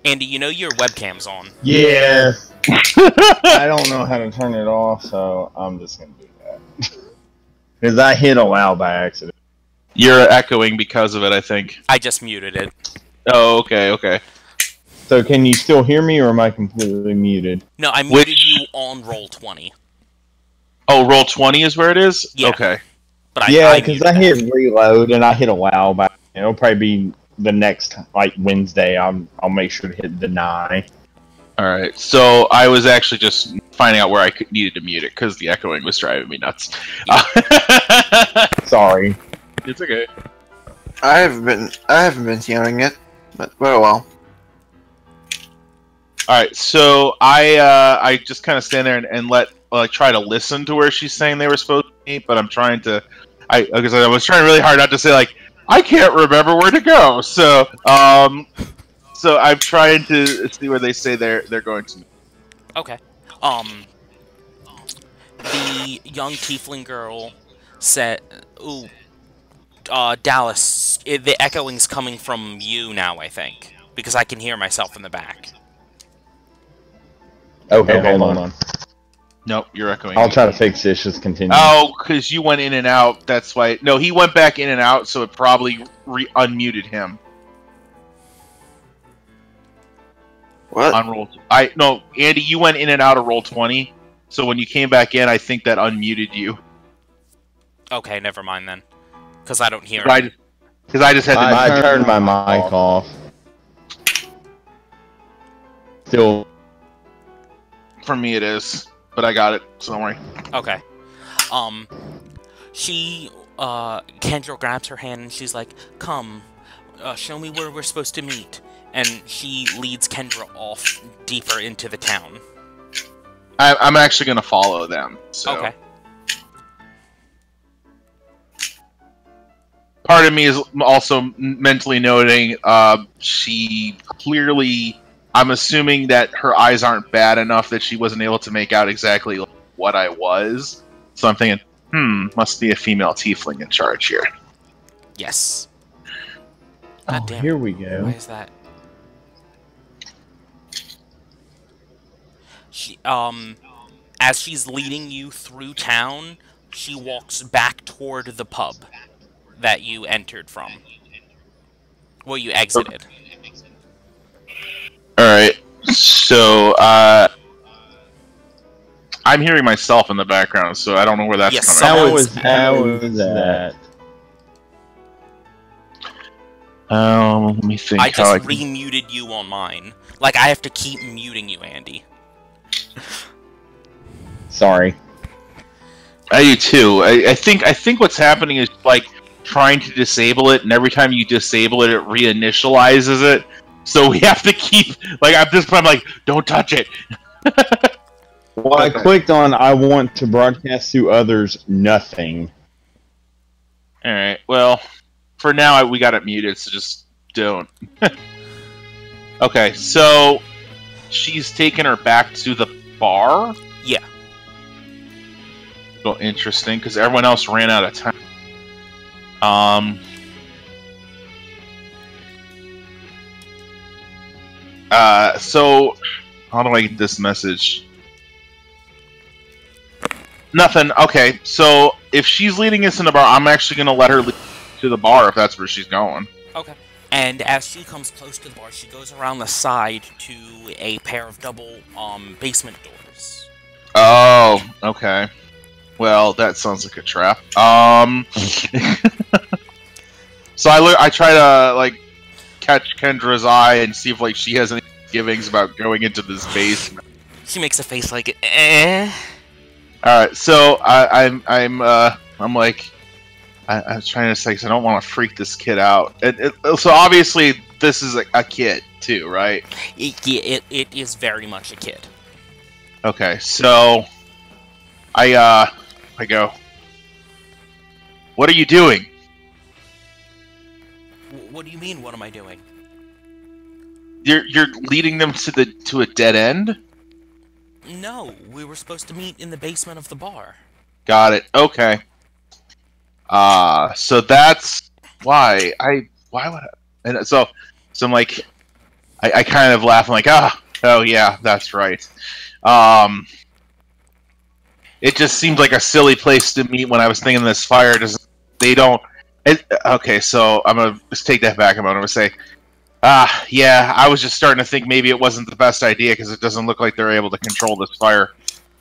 Andy, you know your webcam's on. Yeah. I don't know how to turn it off, so I'm just gonna do that. Because I hit allow by accident. You're echoing because of it, I think. I just muted it. Oh, okay. So can you still hear me, or am I completely muted? No, I muted you on Roll20. Oh, Roll20 is where it is? Yeah. Okay. But Because I hit reload and I hit allow by. It'll probably be the next Wednesday. I'll make sure to hit deny. All right. So I was actually just finding out where I needed to mute it because the echoing was driving me nuts. Sorry. It's okay. I haven't been hearing it, but well. All right. So I just kind of stand there and try to listen to where she's saying they were supposed to meet, but I'm trying to because I was trying really hard not to say I can't remember where to go. So so I'm trying to see where they say they're going to meet. Okay. The young tiefling girl said, "Ooh, Dallas, the echoing's coming from you now, I think, because I can hear myself in the back." Okay, hold on. Nope, you're echoing. I'll try to fix this. Just continue. Oh, because you went in and out. That's why. No, he went back in and out, so it probably unmuted him. What? On roll. No, Andy, you went in and out of Roll20, so when you came back in, I think that unmuted you. Okay, never mind then, because I don't hear. Because I just had to. I turned my mic off. Still. For me, it is, but I got it. So don't worry. Okay. Kendra grabs her hand and she's like, "Come, show me where we're supposed to meet." And she leads Kendra off deeper into the town. I'm actually going to follow them. So. Okay. Part of me is also mentally noting she clearly... I'm assuming that her eyes aren't bad enough that she wasn't able to make out exactly what I was. So I'm thinking, must be a female tiefling in charge here. Yes. Oh, damn here it. we go. Why is that? She, as she's leading you through town, she walks back toward the pub that you entered from. Well, you exited. Alright, so, I'm hearing myself in the background, so I don't know where that's coming from. How was that? Let me think. I just re-muted you on mine. Like, I have to keep muting you, Andy. Sorry. I do too. I think what's happening is, trying to disable it, and every time you disable it, it reinitializes it. So we have to keep, at this point, I'm like, don't touch it. Well, I clicked on I want to broadcast to others nothing. Alright, well, for now, we got it muted, so just don't. Okay, so she's taken her back to the bar? Yeah. Well, interesting, because everyone else ran out of time. So, how do I get this message? Nothing. Okay, so if she's leading us in the bar, I'm actually going to let her lead to the bar if that's where she's going. Okay. And as she comes close to the bar, she goes around the side to a pair of double basement doors. Oh, okay. Well, that sounds like a trap. So I try to like catch Kendra's eye and see if like she has any misgivings about going into this basement. She makes a face like, eh. All right, so I'm like I was trying to say 'cause I don't want to freak this kid out. So obviously this is a kid too, right? It is very much a kid. Okay, so I go. What are you doing? What do you mean? What am I doing? You're leading them to a dead end? No, we were supposed to meet in the basement of the bar. Got it. Okay. So that's why why would I, and so I'm like I kind of laugh. I'm like, oh yeah, that's right. It just seemed like a silly place to meet when I was thinking this fire doesn't. They don't. Okay, so I'm gonna just take that back. I'm gonna say, yeah, I was just starting to think maybe it wasn't the best idea because it doesn't look like they're able to control this fire.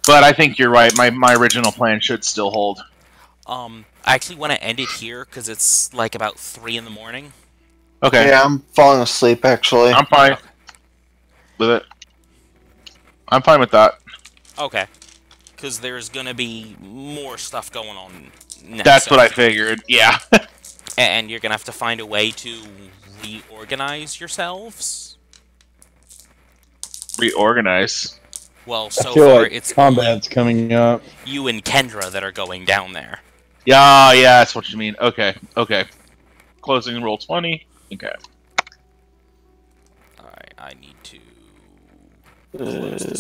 But I think you're right. My original plan should still hold. I actually want to end it here because it's like about 3 in the morning. Okay. Yeah, I'm falling asleep actually. I'm fine with it. I'm fine with that. Okay. Because there's gonna be more stuff going on next. That's what I figured. Yeah. And you're gonna have to find a way to reorganize yourselves. Reorganize. Well, I so feel far like it's combat's coming up. you and Kendra that are going down there. Yeah, that's what you mean. Okay. Closing roll 20. Okay. Alright, I need to close this